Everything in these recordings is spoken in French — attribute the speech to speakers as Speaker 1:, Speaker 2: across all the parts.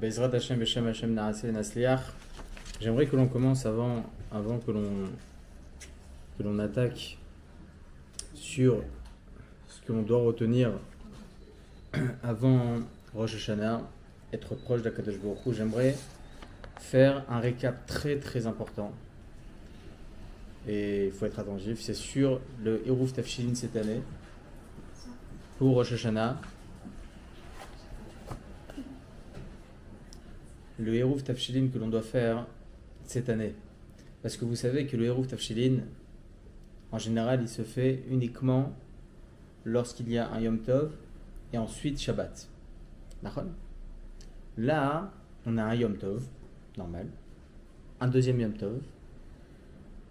Speaker 1: Bezrat Hashem, Beshem Hashem, Naaseh, Nasliach. J'aimerais que l'on commence avant que l'on attaque sur ce que l'on doit retenir avant Rosh Hashanah, être proche d'Akadosh Baruch Hu. J'aimerais faire un récap très très important. Et il faut être attentif, c'est sur le Eruv Tafshilin cette année pour Rosh Hashanah. Le Eruv Tafshilin que l'on doit faire cette année. Parce que vous savez que le Eruv Tafshilin, en général, il se fait uniquement lorsqu'il y a un Yom Tov et ensuite Shabbat. D'accord ? Là, on a un Yom Tov, normal, un deuxième Yom Tov,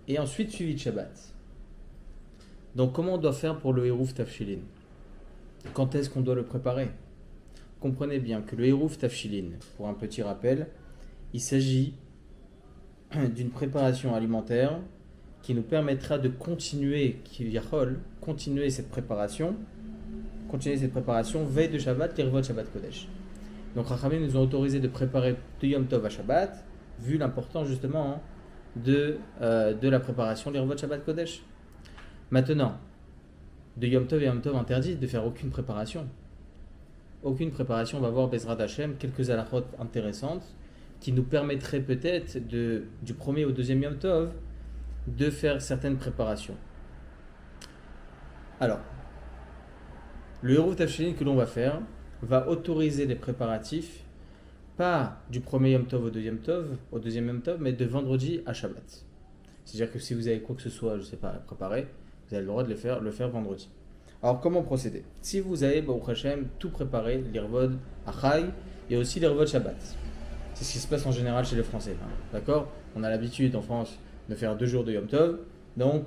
Speaker 1: et ensuite suivi de Shabbat. Donc, comment on doit faire pour le Eruv Tafshilin ? Quand est-ce qu'on doit le préparer ? Comprenez bien que le Eruv Tafshilin, pour un petit rappel, il s'agit d'une préparation alimentaire qui nous permettra de continuer cette préparation veille de Shabbat, l'Erevot Shabbat Kodesh. Donc Rachamim nous ont autorisé de préparer de Yom Tov à Shabbat, vu l'importance justement de la préparation de l'Erevot Shabbat Kodesh. Maintenant, de Yom Tov et Yom Tov interdit de faire aucune préparation. Aucune préparation, on va voir Bezrat Hashem, quelques halachot intéressantes qui nous permettraient peut-être du premier au deuxième Yom Tov de faire certaines préparations. Alors, le Eruv Tafshilin que l'on va faire va autoriser les préparatifs pas du premier Yom Tov au deuxième Yom Tov, mais de vendredi à Shabbat. C'est-à-dire que si vous avez quoi que ce soit, je ne sais pas, à préparer, vous avez le droit de le faire vendredi. Alors, comment procéder ? Si vous avez, Baruch Hashem, tout préparé, l'Irvod Achai et aussi l'Irvod Shabbat. C'est ce qui se passe en général chez les Français. D'accord ? On a l'habitude en France de faire 2 jours de Yom Tov. Donc,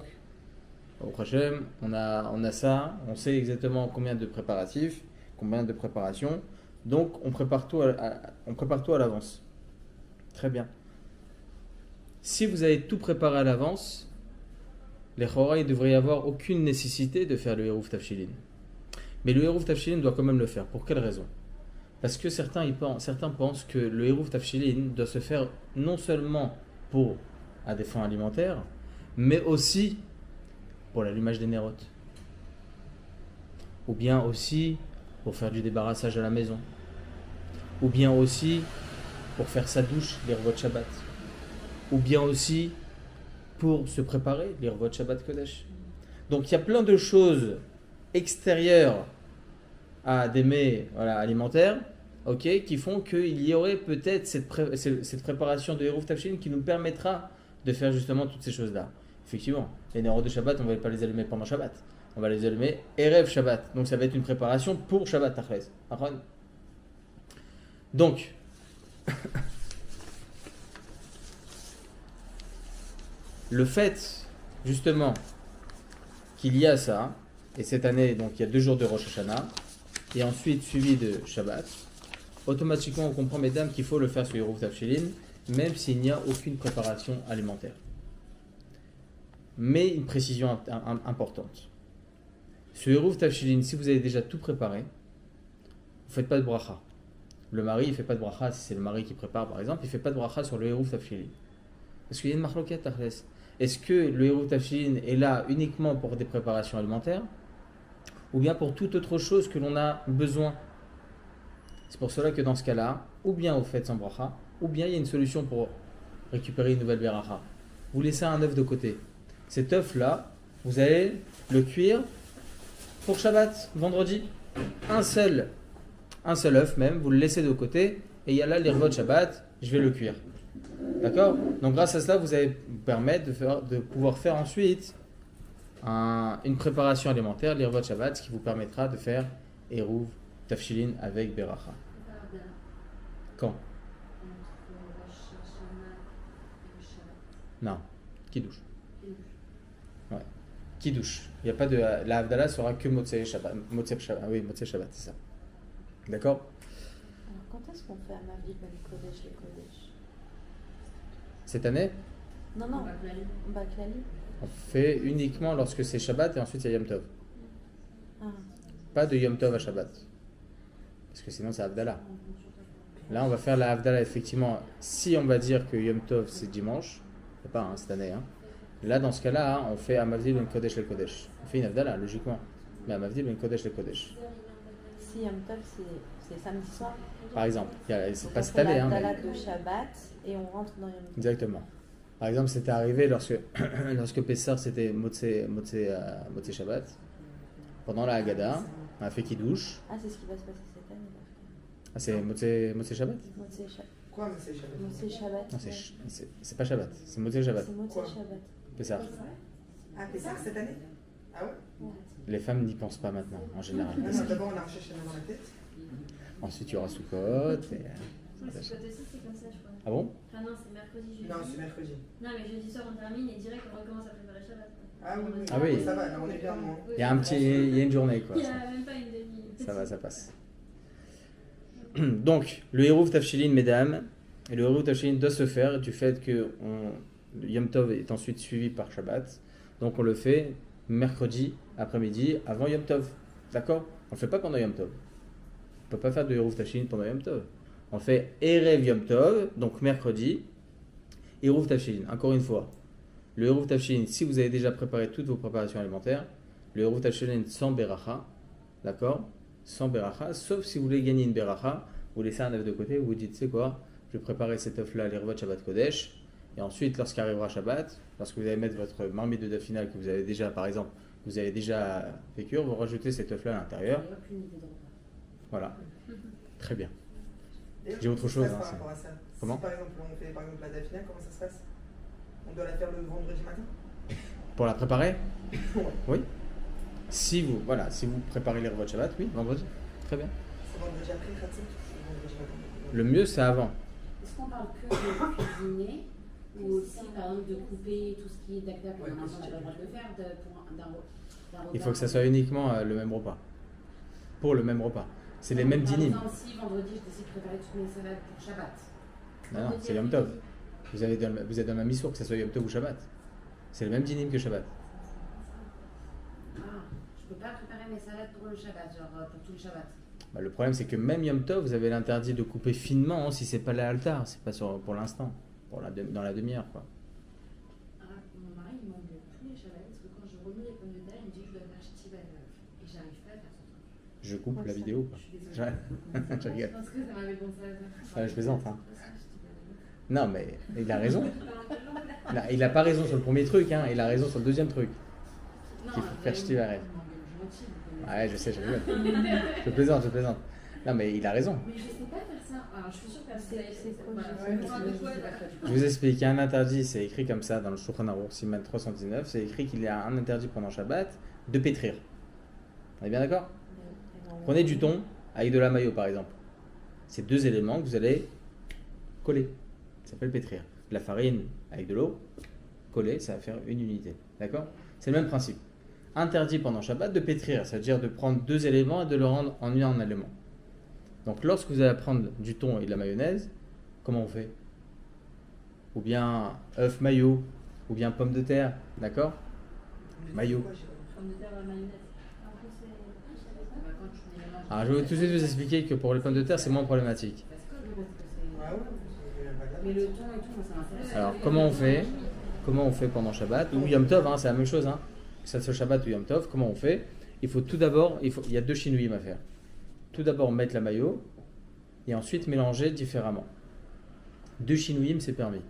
Speaker 1: Baruch Hashem, on a ça. On sait exactement combien de préparatifs, combien de préparations. Donc, on prépare tout à l'avance. Très bien. Si vous avez tout préparé à l'avance, les Chora, il ne devrait y avoir aucune nécessité de faire le Eruv Tafshilin. Mais le Eruv Tafshilin doit quand même le faire. Pour quelle raison ? Parce que certains pensent que le Eruv Tafshilin doit se faire non seulement à des fins alimentaires, mais aussi pour l'allumage des nérotes. Ou bien aussi pour faire du débarrassage à la maison. Ou bien aussi pour faire sa douche, l'Erevot Shabbat. Ou bien aussi pour se préparer, l'Irvot Shabbat Kodesh. Donc il y a plein de choses extérieures à des mets alimentaires, qui font qu'il y aurait peut-être cette préparation de Eruv Tafshilin qui nous permettra de faire justement toutes ces choses-là. Effectivement, les nérotes de Shabbat, on ne va pas les allumer pendant Shabbat. On va les allumer Erev Shabbat. Donc ça va être une préparation pour Shabbat Tachlez. Donc, le fait, justement, qu'il y a ça, et cette année, donc il y a 2 jours de Rosh Hashanah, et ensuite suivi de Shabbat, automatiquement on comprend, mesdames, qu'il faut le faire sur Eruv Tafshilin, même s'il n'y a aucune préparation alimentaire. Mais une précision importante. Sur Eruv Tafshilin, si vous avez déjà tout préparé, vous ne faites pas de bracha. Le mari, il ne fait pas de bracha, si c'est le mari qui prépare par exemple, il ne fait pas de bracha sur le Eruv Tafshilin. Parce qu'il y a une marloquette, Tachlez. Est-ce que le Eruv Tafshilin est là uniquement pour des préparations alimentaires ou bien pour toute autre chose que l'on a besoin ? C'est pour cela que dans ce cas-là, ou bien vous faites sans bracha, ou bien il y a une solution pour récupérer une nouvelle beracha. Vous laissez un œuf de côté. Cet œuf-là, vous allez le cuire pour Shabbat, vendredi. Un seul œuf même, vous le laissez de côté et il y a là l'Irvot Shabbat, je vais le cuire. D'accord ? Donc grâce à cela, vous allez vous permettre de pouvoir faire ensuite une préparation alimentaire, l'Irvot Shabbat, ce qui vous permettra de faire Eruv Tafshilin avec Beracha. Quand ? Non, Kiddush. Ouais, Kiddush. Il n'y a pas de... La Havdalah sera que Motzei Shabbat. Motzei Shabbat, c'est ça. D'accord ?
Speaker 2: Alors quand est-ce qu'on fait un Mavi Ben Kodesh et Kodesh ?
Speaker 1: Cette année,
Speaker 2: Non, Baklali.
Speaker 1: on fait uniquement lorsque c'est Shabbat et ensuite il y a Yom Tov.
Speaker 2: Ah.
Speaker 1: Pas de Yom Tov à Shabbat. Parce que sinon c'est Havdalah. Là, on va faire la Havdalah, effectivement. Si on va dire que Yom Tov c'est dimanche, c'est pas cette année. Là, dans ce cas-là, on fait Amavdil ben Kodesh le Kodesh. On fait une Havdalah, logiquement. Mais Amavdil ben Kodesh le Kodesh.
Speaker 2: Si Yom Tov c'est samedi soir.
Speaker 1: Par exemple, c'est pas cette
Speaker 2: On fait
Speaker 1: année.
Speaker 2: la
Speaker 1: Mais...
Speaker 2: Havdalah de Shabbat et on rentre dans Yom Tov.
Speaker 1: Exactement. Par exemple, c'était arrivé lorsque Pessah c'était Motzei Shabbat. Pendant la Haggadah, on a fait Kiddush.
Speaker 2: Ah, c'est ce qui va se passer cette année.
Speaker 1: Ah, c'est Motzei Shabbat?
Speaker 2: Motzei Shabbat.
Speaker 3: Quoi, mais c'est Shabbat?
Speaker 2: Motzei Shabbat.
Speaker 1: Non, c'est pas Shabbat, c'est Motzei Shabbat.
Speaker 2: C'est Motzei Shabbat.
Speaker 1: Pessah.
Speaker 3: Ah, Pessah cette année? Ah ouais?
Speaker 1: Les femmes n'y pensent pas maintenant, en général.
Speaker 3: Non, non, d'abord on a recherché dans la tête.
Speaker 1: Ensuite, il y aura Sukkot.
Speaker 4: Non, Sukkot aussi, c'est comme ça, je crois.
Speaker 1: Ah bon?
Speaker 4: Enfin, non, c'est mercredi, jeudi.
Speaker 3: Non, c'est mercredi.
Speaker 4: Non, mais jeudi soir, on termine et direct, on recommence à préparer Shabbat.
Speaker 3: Ah oui, oui.
Speaker 1: Ah oui.
Speaker 3: Ça va, là, on est bien loin.
Speaker 1: Il y a une journée, quoi.
Speaker 4: Il n'y a même pas une demi.
Speaker 1: Ça va, ça passe. Donc, le Hérouv Tafshilin, mesdames, et le Hérouv Tafshilin doit se faire du fait que le Yom Tov est ensuite suivi par Shabbat. Donc, on le fait mercredi après-midi avant Yom Tov. D'accord? On ne le fait pas pendant Yom Tov. On ne peut pas faire de Hérouv Tafshilin pendant Yom Tov. On fait Erev Yom Tov, donc mercredi, Hérouv Tafshilin. Encore une fois, le Hérouv Tafshilin, si vous avez déjà préparé toutes vos préparations alimentaires, le Hérouv Tafshilin sans Beracha, d'accord? Sans Beracha, sauf si vous voulez gagner une Beracha, vous laissez un œuf de côté, vous vous dites, c'est quoi? Je vais préparer cet œuf-là, l'Irvot Shabbat Kodesh, et ensuite, lorsqu'arrivera Shabbat, lorsque vous allez mettre votre marmite de d'œuf final que vous avez déjà, par exemple, vous avez déjà fait cuire, vous rajoutez cet œuf-là à l'intérieur. Voilà. Très bien. J'ai autre chose,
Speaker 3: Par
Speaker 1: hein,
Speaker 3: rapport à ça.
Speaker 1: Comment?
Speaker 3: Si par exemple on fait par exemple la daphine, comment ça se passe? On doit la faire le vendredi matin?
Speaker 1: Pour la préparer?
Speaker 3: Ouais.
Speaker 1: Oui. Si vous préparez les repas de Shabbat, oui, vendredi. Très bien.
Speaker 3: C'est vendredi après, Khatzot ou vendredi matin?
Speaker 1: Le mieux, c'est avant.
Speaker 5: Est-ce qu'on parle que de cuisiner ou aussi par exemple de couper tout ce qui est dac-dac,
Speaker 3: Ouais,
Speaker 5: on n'a pas le droit de le faire d'un repas?
Speaker 1: Il faut que ça soit uniquement le même repas. Pour le même repas. C'est les mêmes dynimes.
Speaker 5: Par exemple, si vendredi je décide de préparer toutes mes salades pour Shabbat.
Speaker 1: Non, c'est Yom Tov. Vous êtes dans le même missour, que ce soit Yom Tov ou Shabbat. C'est le même dynim que Shabbat.
Speaker 5: Ah, je peux pas préparer mes salades pour le Shabbat, genre pour tout le Shabbat.
Speaker 1: Bah, le problème, c'est que même Yom Tov, vous avez l'interdit de couper finement si c'est pas l'altar, c'est pas pour l'instant, dans la demi-heure, quoi.
Speaker 5: Ah, mon mari il mange tous les Shabbats parce que quand je remue les pommes de terre, il me dit que je dois faire ch'ti et j'arrive pas à faire ça.
Speaker 1: Je coupe la vidéo, quoi.
Speaker 5: Je suis désolée.
Speaker 1: Je rigole.
Speaker 5: Je pense que ça m'avait pensé à ça.
Speaker 1: Ouais, je plaisante, hein. Non, mais il a raison. Il a pas raison sur le premier truc, hein. Il a raison sur le deuxième truc. Qu'il faut faire ch'ti varev. Ouais, je sais, je rigole. Je plaisante. Non, mais il a raison.
Speaker 5: Mais je sais pas faire ça. Alors, je suis sûre que
Speaker 2: C'est quoi,
Speaker 1: Je vous explique, il y a un interdit, c'est écrit comme ça dans le Shulchan Aruch Siman 319, c'est écrit qu'il y a un interdit pendant Shabbat de pétrir. On est bien d'accord? Prenez du thon avec de la mayo par exemple. C'est deux éléments que vous allez coller. Ça s'appelle pétrir. De la farine avec de l'eau, coller, ça va faire une unité. D'accord? C'est le même principe. Interdit pendant Shabbat de pétrir, c'est-à-dire de prendre deux éléments et de le rendre en un élément. Donc lorsque vous allez prendre du thon et de la mayonnaise, comment on fait? Ou bien œuf mayo, ou bien pomme de terre, d'accord? Mayo.
Speaker 4: Pomme de terre à la mayonnaise.
Speaker 1: Alors je vais tout de suite vous expliquer que pour les pommes de terre c'est moins problématique.
Speaker 3: Ah ouais?
Speaker 5: Mais le thon et tout, moi ça m'intéresse.
Speaker 1: Alors comment on fait pendant Shabbat ou Yom Tov, hein, c'est la même chose, hein. Que ça soit Shabbat ou Yom Tov, comment on fait? Il faut tout d'abord, il y a deux chinouilles à faire. Tout d'abord mettre la mayo et ensuite mélanger différemment. Deux chinouilles, c'est permis.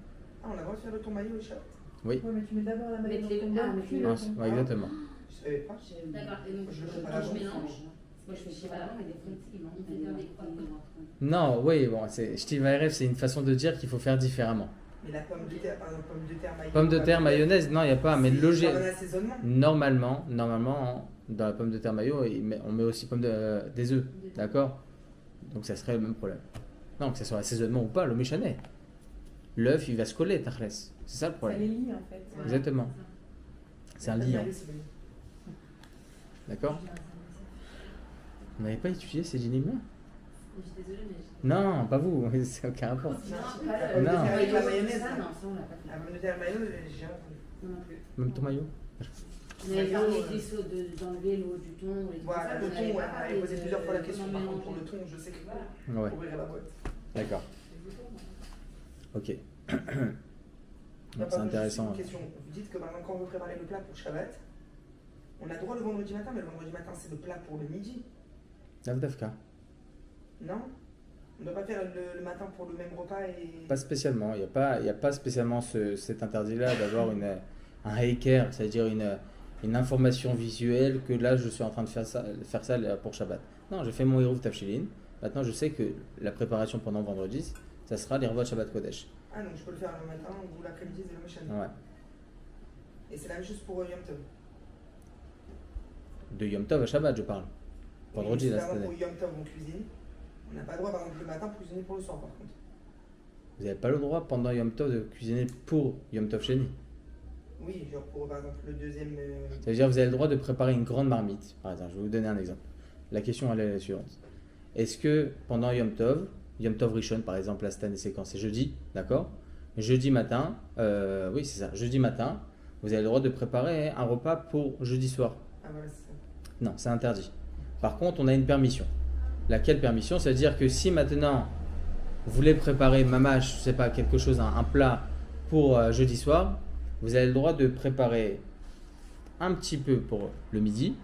Speaker 3: Ah, on a le droit de faire le thon maillot au Shabbat?
Speaker 1: Oui.
Speaker 6: Ouais, mais tu mets d'abord la mayo
Speaker 5: Mettre
Speaker 6: dans
Speaker 5: les-
Speaker 6: ton
Speaker 5: ah,
Speaker 6: bol,
Speaker 5: mettre
Speaker 6: puis
Speaker 5: les-
Speaker 6: le
Speaker 1: Ah,
Speaker 6: thon.
Speaker 1: ouais, exactement.
Speaker 3: Je savais pas.
Speaker 4: D'accord, et donc
Speaker 3: Je fais pas
Speaker 4: quand
Speaker 3: la
Speaker 4: je
Speaker 3: chose.
Speaker 4: mélange,
Speaker 5: Moi je fais ch'ti varev, mais des fois il manque
Speaker 4: On fait faire des croix.
Speaker 1: Non, oui, bon, Sh'ti varev, c'est une façon de dire qu'il faut faire différemment.
Speaker 3: Mais la pomme de terre, par exemple, pomme de terre maillot.
Speaker 1: Pomme de terre, mayonnaise, non, il n'y a pas, mais
Speaker 3: C'est
Speaker 1: logique.
Speaker 3: un assaisonnement.
Speaker 1: Normalement, dans la pomme de terre mayo, on met aussi des œufs, d'accord? Donc ça serait le même problème. Non, que ce soit assaisonnement ou pas, le méchanet. L'œuf, il va se coller, tachles. C'est ça le
Speaker 6: Ça
Speaker 1: problème.
Speaker 6: les lie en fait.
Speaker 5: Ouais.
Speaker 1: Exactement. C'est un liant,
Speaker 3: Maillot, c'est bon.
Speaker 1: d'accord? On n'avait pas étudié ces dynimes-là?
Speaker 5: Je suis désolée, mais.
Speaker 1: Non, pas vous, c'est aucun rapport.
Speaker 3: Non,
Speaker 5: Non,
Speaker 3: la
Speaker 5: pas
Speaker 3: pomme de
Speaker 1: Non.
Speaker 3: terre avec la mayonnaise.
Speaker 5: Ça,
Speaker 3: là.
Speaker 5: non, ça, on l'a pas fait.
Speaker 3: La pomme de terre mayonnaise, j'ai jamais entendu.
Speaker 5: Non plus.
Speaker 1: Même ton maillot?
Speaker 5: On avait parlé d'enlever l'eau du thon et tout
Speaker 3: Voilà,
Speaker 5: ça.
Speaker 3: le
Speaker 5: on avait
Speaker 3: thon,
Speaker 5: pas
Speaker 3: on
Speaker 5: parlé
Speaker 3: avait posé
Speaker 5: de
Speaker 3: plusieurs fois la question.
Speaker 5: comment
Speaker 3: Par contre, pour
Speaker 5: mélanger.
Speaker 3: le thon, je sais que
Speaker 5: Voilà.
Speaker 1: Ouais,
Speaker 3: faut ouvrir la boîte.
Speaker 1: d'accord. Ok.
Speaker 3: Là,
Speaker 1: Donc,
Speaker 3: par
Speaker 1: c'est
Speaker 3: contre,
Speaker 1: intéressant.
Speaker 3: juste une question. Vous dites que maintenant, quand on veut préparer le plat pour Shabbat, on a droit le vendredi matin, mais le vendredi matin, c'est le plat pour le midi.
Speaker 1: Davdavka.
Speaker 3: Non? On ne doit pas faire le matin pour le même repas et.
Speaker 1: Pas spécialement. Il n'y a pas spécialement cet interdit-là d'avoir un heiker, c'est-à-dire une information visuelle que là, je suis en train de faire ça pour Shabbat. Non, j'ai fait mon Hiruv Tafshilin. Maintenant, je sais que la préparation pendant vendredi, ça sera les repas de Shabbat Kodesh.
Speaker 3: Ah, donc je peux le faire le matin ou l'après-midi, c'est la chaîne.
Speaker 1: Ouais.
Speaker 3: Et c'est la même chose pour Yom Tov.
Speaker 1: De Yom Tov à Shabbat, je parle. Vendredi,
Speaker 3: Oui,
Speaker 1: là,
Speaker 3: c'est
Speaker 1: cette
Speaker 3: vraiment
Speaker 1: année.
Speaker 3: pour Yom Tov, on cuisine. On n'a pas le droit, par exemple, le matin, pour cuisiner pour le soir, par contre.
Speaker 1: Vous n'avez pas le droit pendant Yom Tov de cuisiner pour Yom Tov Sheni.
Speaker 3: Oui, genre pour, par exemple, le deuxième.
Speaker 1: Ça veut dire que vous avez le droit de préparer une grande marmite. Par exemple, je vais vous donner un exemple. La question elle est la suivante. Est-ce que pendant Yom Tov Rishon, par exemple, là cette année séquence, c'est jeudi, d'accord? Jeudi matin, oui c'est ça, jeudi matin, vous avez le droit de préparer un repas pour jeudi soir.
Speaker 3: Ah, voilà, c'est ça.
Speaker 1: Non, c'est interdit. Par contre, on a une permission. Laquelle permission? C'est-à-dire que si maintenant vous voulez préparer mamash, je sais pas, quelque chose, un plat pour jeudi soir, vous avez le droit de préparer un petit peu pour le midi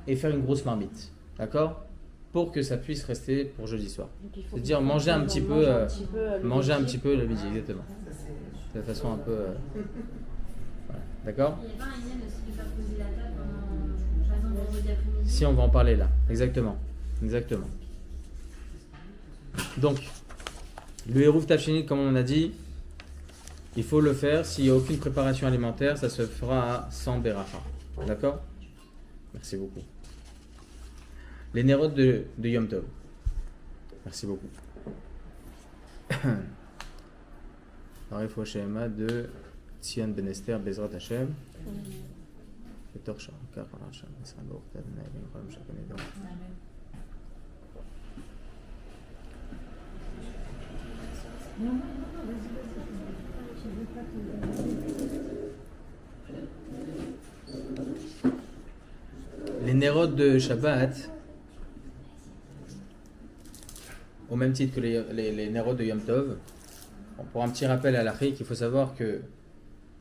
Speaker 1: et faire une grosse marmite, d'accord? Pour que ça puisse rester pour jeudi soir. C'est-à-dire manger un petit peu, manger un petit peu le midi, exactement.
Speaker 3: Ça, c'est.
Speaker 1: De façon un peu, voilà. D'accord?
Speaker 4: Il n'y a pas un lien aussi de faire poser la table pendant, par exemple, vendredi après-midi.
Speaker 1: Si on va en parler là, exactement, exactement. Donc, le Hérouv Tafshinit, comme on a dit, il faut le faire. S'il n'y a aucune préparation alimentaire, ça se fera sans Beracha. D'accord? Merci beaucoup. Les Nérot de Yom Tov. Merci beaucoup. Arif Shema de Tzion Ben Esther Bezrat Hashem. בתוך שעה, ככה עכשיו, משרד ברוך תד מנהלים, יכולים שקן ידעו. Les Nérot de Shabbat, au même titre que les Nérot de Yom Tov, pour un petit rappel à l'Achrik, il faut savoir que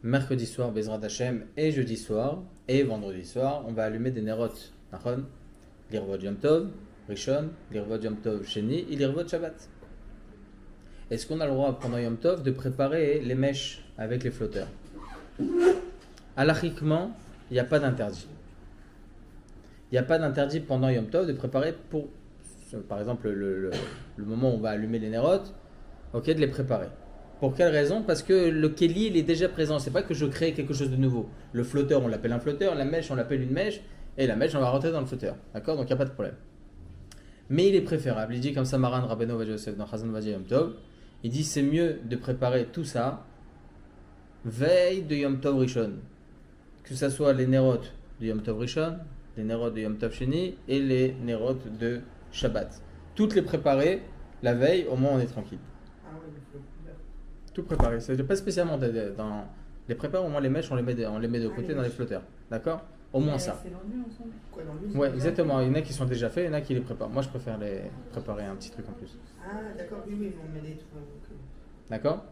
Speaker 1: mercredi soir, Bezrat Hashem, et jeudi soir, et vendredi soir, on va allumer des Nérot. Nachon, l'Irvot Yom Tov, Rishon, l'Irvot Yom Tov Sheni, et l'Irvot Shabbat. Est-ce qu'on a le droit, pendant Yom Tov, de préparer les mèches avec les flotteurs? Halachiquement, il n'y a pas d'interdit. Il n'y a pas d'interdit pendant Yom Tov de préparer pour, par exemple, le moment où on va allumer les Nérot, ok, de les préparer. Pour quelle raison? Parce que le Keli, il est déjà présent. C'est pas que je crée quelque chose de nouveau. Le flotteur, on l'appelle un flotteur. La mèche, on l'appelle une mèche. Et la mèche, on va rentrer dans le flotteur. D'accord? Donc, il n'y a pas de problème. Mais il est préférable. Il dit comme ça, Maran Rabbeinu Ovadia Yosef dans Chazon Ovadia Yom Tov. Il dit c'est mieux de préparer tout ça veille de Yom Tov Rishon. Que ce soit les Nérot de Yom Tov Rishon, les Nérot de Yom Tov Sheni et les Nérot de Shabbat. Toutes les préparer la veille, au moins on est tranquille.
Speaker 3: Ah, oui, il faut le faire.
Speaker 1: Tout préparé. C'est pas spécialement dans les prépares, au moins les mèches, on les met de côté
Speaker 3: les
Speaker 1: dans les
Speaker 3: mèches.
Speaker 1: flotteurs. D'accord? Au moins ça.
Speaker 6: C'est vendu ensemble.
Speaker 3: Quoi, dans l'huile?
Speaker 1: Ouais, exactement. Il y en a qui sont déjà faits, il y en a qui les préparent. Moi, je préfère les préparer un petit truc en plus.
Speaker 3: Ah, d'accord, oui, oui, on met des trucs.
Speaker 1: D'accord?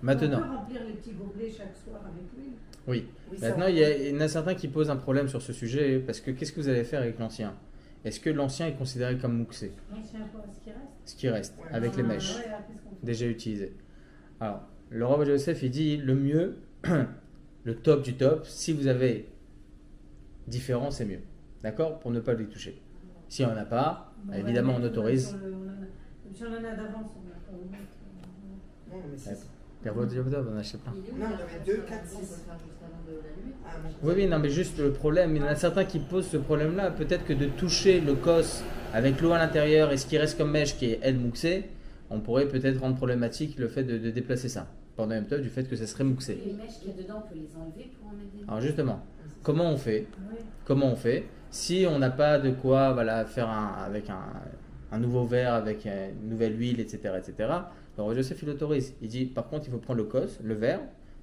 Speaker 6: On
Speaker 1: Maintenant,
Speaker 6: peut remplir les petits gobelets chaque soir avec l'huile.
Speaker 1: oui.
Speaker 3: Oui, ça,
Speaker 1: Maintenant, il y en a certains qui posent un problème sur ce sujet parce que qu'est-ce que vous allez faire avec l'ancien? Est-ce que l'ancien est considéré comme mouxé?
Speaker 6: L'ancien quoi, ce qui reste.
Speaker 1: Ce qui reste,
Speaker 3: Ouais.
Speaker 1: avec les mèches,
Speaker 6: Ouais, qu'est-ce qu'on fait?
Speaker 1: déjà utilisé. Alors, le Rav Joseph, il dit le mieux, le top du top, si vous avez différent, c'est mieux. D'accord? Pour ne pas lui toucher. Si on n'en a pas,
Speaker 6: Bon,
Speaker 1: évidemment, on
Speaker 6: va
Speaker 1: autorise.
Speaker 6: sur le- Si on en a d'avance, on va pas le mettre.
Speaker 3: Non, mais c'est
Speaker 1: Ouais.
Speaker 3: ça.
Speaker 1: Les Rav Joseph, on n'achète pas.
Speaker 5: Il est où,
Speaker 3: Non,
Speaker 5: là?
Speaker 3: il y en avait deux,
Speaker 5: On
Speaker 3: quatre,
Speaker 5: peut
Speaker 3: six.
Speaker 5: le faire juste avant de l'allumer.
Speaker 3: Ah, bon.
Speaker 1: Oui, oui, non, mais juste le problème, il y en a certains qui posent ce problème-là. Peut-être que de toucher le cos avec l'eau à l'intérieur et ce qui reste comme mèche qui est elle mouxée, on pourrait peut-être rendre problématique le fait de déplacer ça. pendant Yom Tov du fait que ça serait mouxé.
Speaker 5: Les mèches qu'il y a dedans, on peut les enlever pour en mettre des.
Speaker 1: Alors justement, comment on fait?
Speaker 6: Oui.
Speaker 1: Comment on fait? Si on n'a pas de quoi voilà, faire avec un nouveau verre, avec une nouvelle huile, etc., etc., alors Joseph il autorise. Il dit par contre il faut prendre le cos, le verre,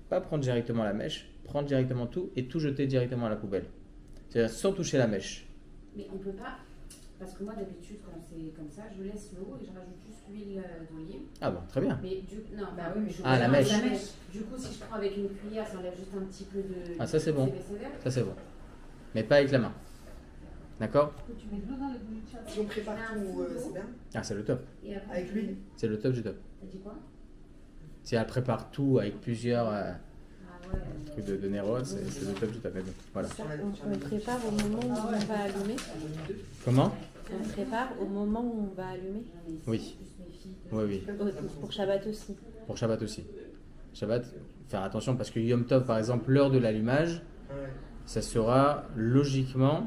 Speaker 1: pas prendre directement la mèche, prendre directement tout et tout jeter directement à la poubelle. C'est-à-dire sans toucher la mèche.
Speaker 5: Mais on peut pas, parce que moi d'habitude quand c'est comme ça, je laisse l'eau et je rajoute juste l'huile d'olive.
Speaker 1: Ah bon, très bien.
Speaker 5: Mais non,
Speaker 6: Bah oui, mais je
Speaker 1: Ah, la mèche.
Speaker 5: Du coup, si je prends avec une cuillère, ça enlève juste un petit peu de.
Speaker 1: Ah, ça, c'est bon.
Speaker 5: sévère.
Speaker 1: Ça c'est bon. Mais pas avec la main. D'accord?
Speaker 6: Tu mets de l'eau dans les bouillies de Shabbat.
Speaker 3: Si on prépare tout, c'est bien.
Speaker 1: Ah c'est le top.
Speaker 5: Et après,
Speaker 3: Avec l'huile.
Speaker 1: C'est le top du top.
Speaker 5: T'as dit quoi?
Speaker 1: Si elle prépare tout avec plusieurs
Speaker 5: Ah ouais.
Speaker 1: trucs de Nérod, c'est le top du top. Mais bon, voilà.
Speaker 2: Ça, on prépare au moment où on va allumer.
Speaker 1: Comment?
Speaker 2: On prépare au moment où on va allumer.
Speaker 1: Oui. Oui, oui.
Speaker 2: Pour Shabbat aussi.
Speaker 1: Pour Shabbat aussi. Shabbat, faire attention parce que Yom Tov, par exemple, l'heure de l'allumage,
Speaker 3: Ouais.
Speaker 1: ça sera logiquement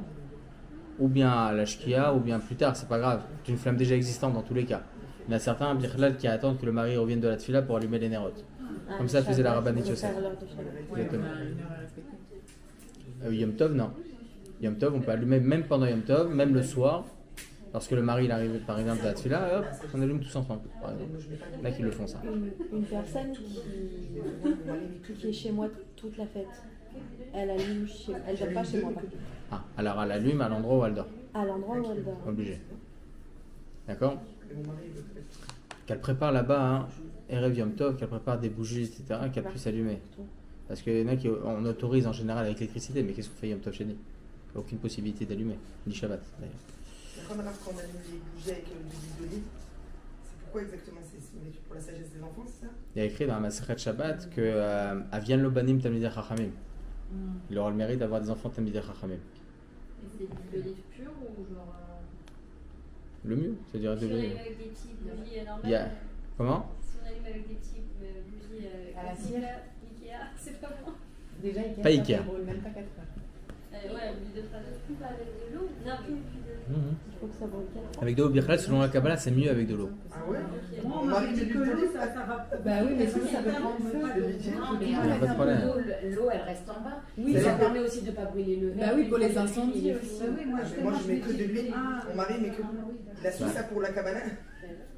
Speaker 1: ou bien à la Shkia ou bien plus tard, c'est pas grave. C'est une flamme déjà existante dans tous les cas. Il y en a certains, Birklal, qui attendent que le mari revienne de la tefila pour allumer les nérotes.
Speaker 2: Ah,
Speaker 1: Comme ça faisait la
Speaker 2: Shabbat,
Speaker 1: rabbinite
Speaker 2: on
Speaker 1: Yosef.
Speaker 2: prépare l'heure de Shabbat.
Speaker 7: Ouais,
Speaker 1: Exactement.
Speaker 7: on a une heure à respecter.
Speaker 1: Yom Tov, non. Yom Tov, on peut allumer même pendant Yom Tov, même le soir, lorsque le mari il arrive par exemple de la tefila, hop, on allume tous ensemble, par exemple. Là, qu'ils le font ça.
Speaker 2: Une personne qui est chez moi toute la fête, elle allume elle dort pas chez moi. Par contre.
Speaker 1: Ah, alors elle allume à l'endroit où elle dort.
Speaker 2: À l'endroit où elle dort.
Speaker 1: Obligé. D'accord?
Speaker 3: Mais mon mari, il veut peut-être.
Speaker 1: Qu'elle prépare là-bas, hein, Erev Yom Tov, qu'elle prépare des bougies, etc., qu'elle puisse allumer. Parce qu'il y en a qui on autorise en général avec l'électricité, mais qu'est-ce qu'on fait Yom Tov chez nous? Aucune possibilité d'allumer, ni Shabbat d'ailleurs.
Speaker 3: D'accord, maintenant, quand on allume les bougies avec de l'huile d'olive, c'est pourquoi exactement? C'est pour la sagesse des enfants, c'est ça?
Speaker 1: Il y a écrit dans la Masechet Shabbat que Avian Lobanim Talmidei Chachamim. Il aura le mérite d'avoir des enfants Talmidei Chachamim.
Speaker 5: Et c'est de l'olive pure ou genre.
Speaker 1: Le mieux, c'est-à-dire de
Speaker 4: Si on
Speaker 1: l'olive.
Speaker 4: allume avec des petites bougies normales.
Speaker 1: Il y a... Comment?
Speaker 4: Si on allume avec des petites bougies
Speaker 7: À la cire.
Speaker 4: Ikea, c'est pas bon.
Speaker 7: Déjà, Ikea,
Speaker 1: Pas
Speaker 7: ça
Speaker 1: Ikea.
Speaker 7: brûle même pas 4 heures.
Speaker 4: Ouais, l'huile de phrase. Pas avec de l'eau. Non, mais
Speaker 2: Il faut que ça brûle 4
Speaker 1: Avec de l'eau Birklal, selon la Kabbalah, c'est mieux avec de l'eau.
Speaker 3: Ah ouais?
Speaker 6: Moi,
Speaker 3: Mon
Speaker 6: on
Speaker 3: mari
Speaker 6: m'a
Speaker 3: met de
Speaker 6: dit que
Speaker 3: l'huile
Speaker 6: l'eau,
Speaker 3: d'olive.
Speaker 6: ça va.
Speaker 7: Bah oui, mais sinon, ça peut prendre feu.
Speaker 5: Non, mais
Speaker 1: Il y a pas de problème.
Speaker 5: l'eau, elle reste en bas.
Speaker 7: Oui,
Speaker 5: ça
Speaker 3: ça
Speaker 5: permet aussi de ne pas brûler le verre.
Speaker 7: Bah oui, pour les
Speaker 5: Une fois que
Speaker 7: incendies
Speaker 5: l'huile est
Speaker 7: aussi.
Speaker 5: froide.
Speaker 6: Oui, moi,
Speaker 3: Ah, mais moi, je mets que de l'huile.
Speaker 6: Ah.
Speaker 3: Mon mari met que. Il a su ça pour la cabane.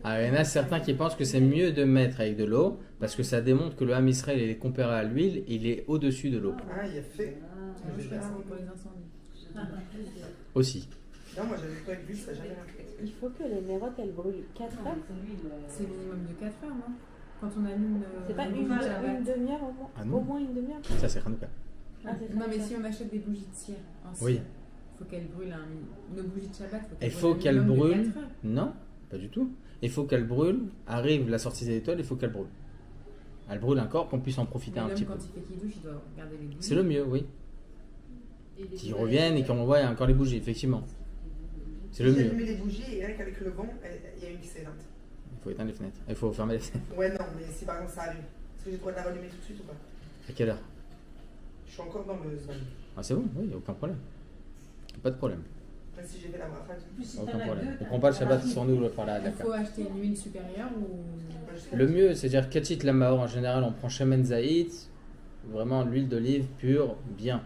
Speaker 1: Ah, il y en a certains qui pensent que c'est mieux de mettre avec de l'eau parce que ça démontre que le Ham Israël il est comparé à l'huile, il est au-dessus de l'eau
Speaker 3: Ah, il a fait.
Speaker 7: Moi, je fais ça pour les incendies.
Speaker 1: aussi.
Speaker 3: Non, moi j'avais pas avec l'huile, ça n'a jamais marché.
Speaker 2: Il faut que les nérotes elles brûlent 4 heures.
Speaker 7: C'est minimum de 4 heures, non? Quand on allume.
Speaker 2: C'est pas
Speaker 7: une
Speaker 2: une
Speaker 7: bougie Shabbat.
Speaker 2: demi-heure au moins?
Speaker 1: Ah non.
Speaker 2: Au moins une demi-heure.
Speaker 1: Ça c'est Hanouka.
Speaker 2: Ah, c'est
Speaker 7: Non,
Speaker 2: ça.
Speaker 7: mais si on achète des bougies de cire en cire,
Speaker 1: Oui.
Speaker 7: il faut qu'elles brûlent nos bougies de Shabbat.
Speaker 1: Il faut qu'elles
Speaker 7: un minimum de
Speaker 1: brûlent.
Speaker 7: 4 heures.
Speaker 1: Non, pas du tout. Il faut qu'elle brûle, arrive la sortie des étoiles, il faut qu'elle brûle. Elle brûle encore qu'on puisse en profiter
Speaker 7: Mais
Speaker 1: un
Speaker 7: l'homme,
Speaker 1: petit peu.
Speaker 7: quand il fait kidouche, il doit regarder les bougies.
Speaker 1: C'est le mieux, oui.
Speaker 5: Et des
Speaker 1: Qu'ils
Speaker 5: fois,
Speaker 1: reviennent et qu'on voit encore les bougies, effectivement. C'est le
Speaker 3: J'ai
Speaker 1: mieux.
Speaker 3: allumé les bougies et rien qu'avec le vent, il y a une qui s'éteinte.
Speaker 1: Il faut éteindre les fenêtres. Il faut fermer les fenêtres.
Speaker 3: Ouais, non, mais si par exemple ça allume, est-ce que j'ai le droit de la rallumer tout de suite ou pas?
Speaker 1: À quelle heure?
Speaker 3: Je suis encore dans le zman.
Speaker 1: Ah, c'est bon, oui, aucun problème. Pas de problème.
Speaker 3: Même si j'ai fait la bracha,
Speaker 6: Plus si
Speaker 1: Aucun
Speaker 6: t'en as
Speaker 1: problème.
Speaker 6: deux,
Speaker 1: On prend pas le Shabbat sur nous par là,
Speaker 7: Il
Speaker 1: d'accord.
Speaker 7: faut acheter une huile supérieure ou.
Speaker 1: Le mieux, c'est-à-dire Katit Lamaor en général, on prend Shemen Zaït, vraiment l'huile d'olive pure, bien.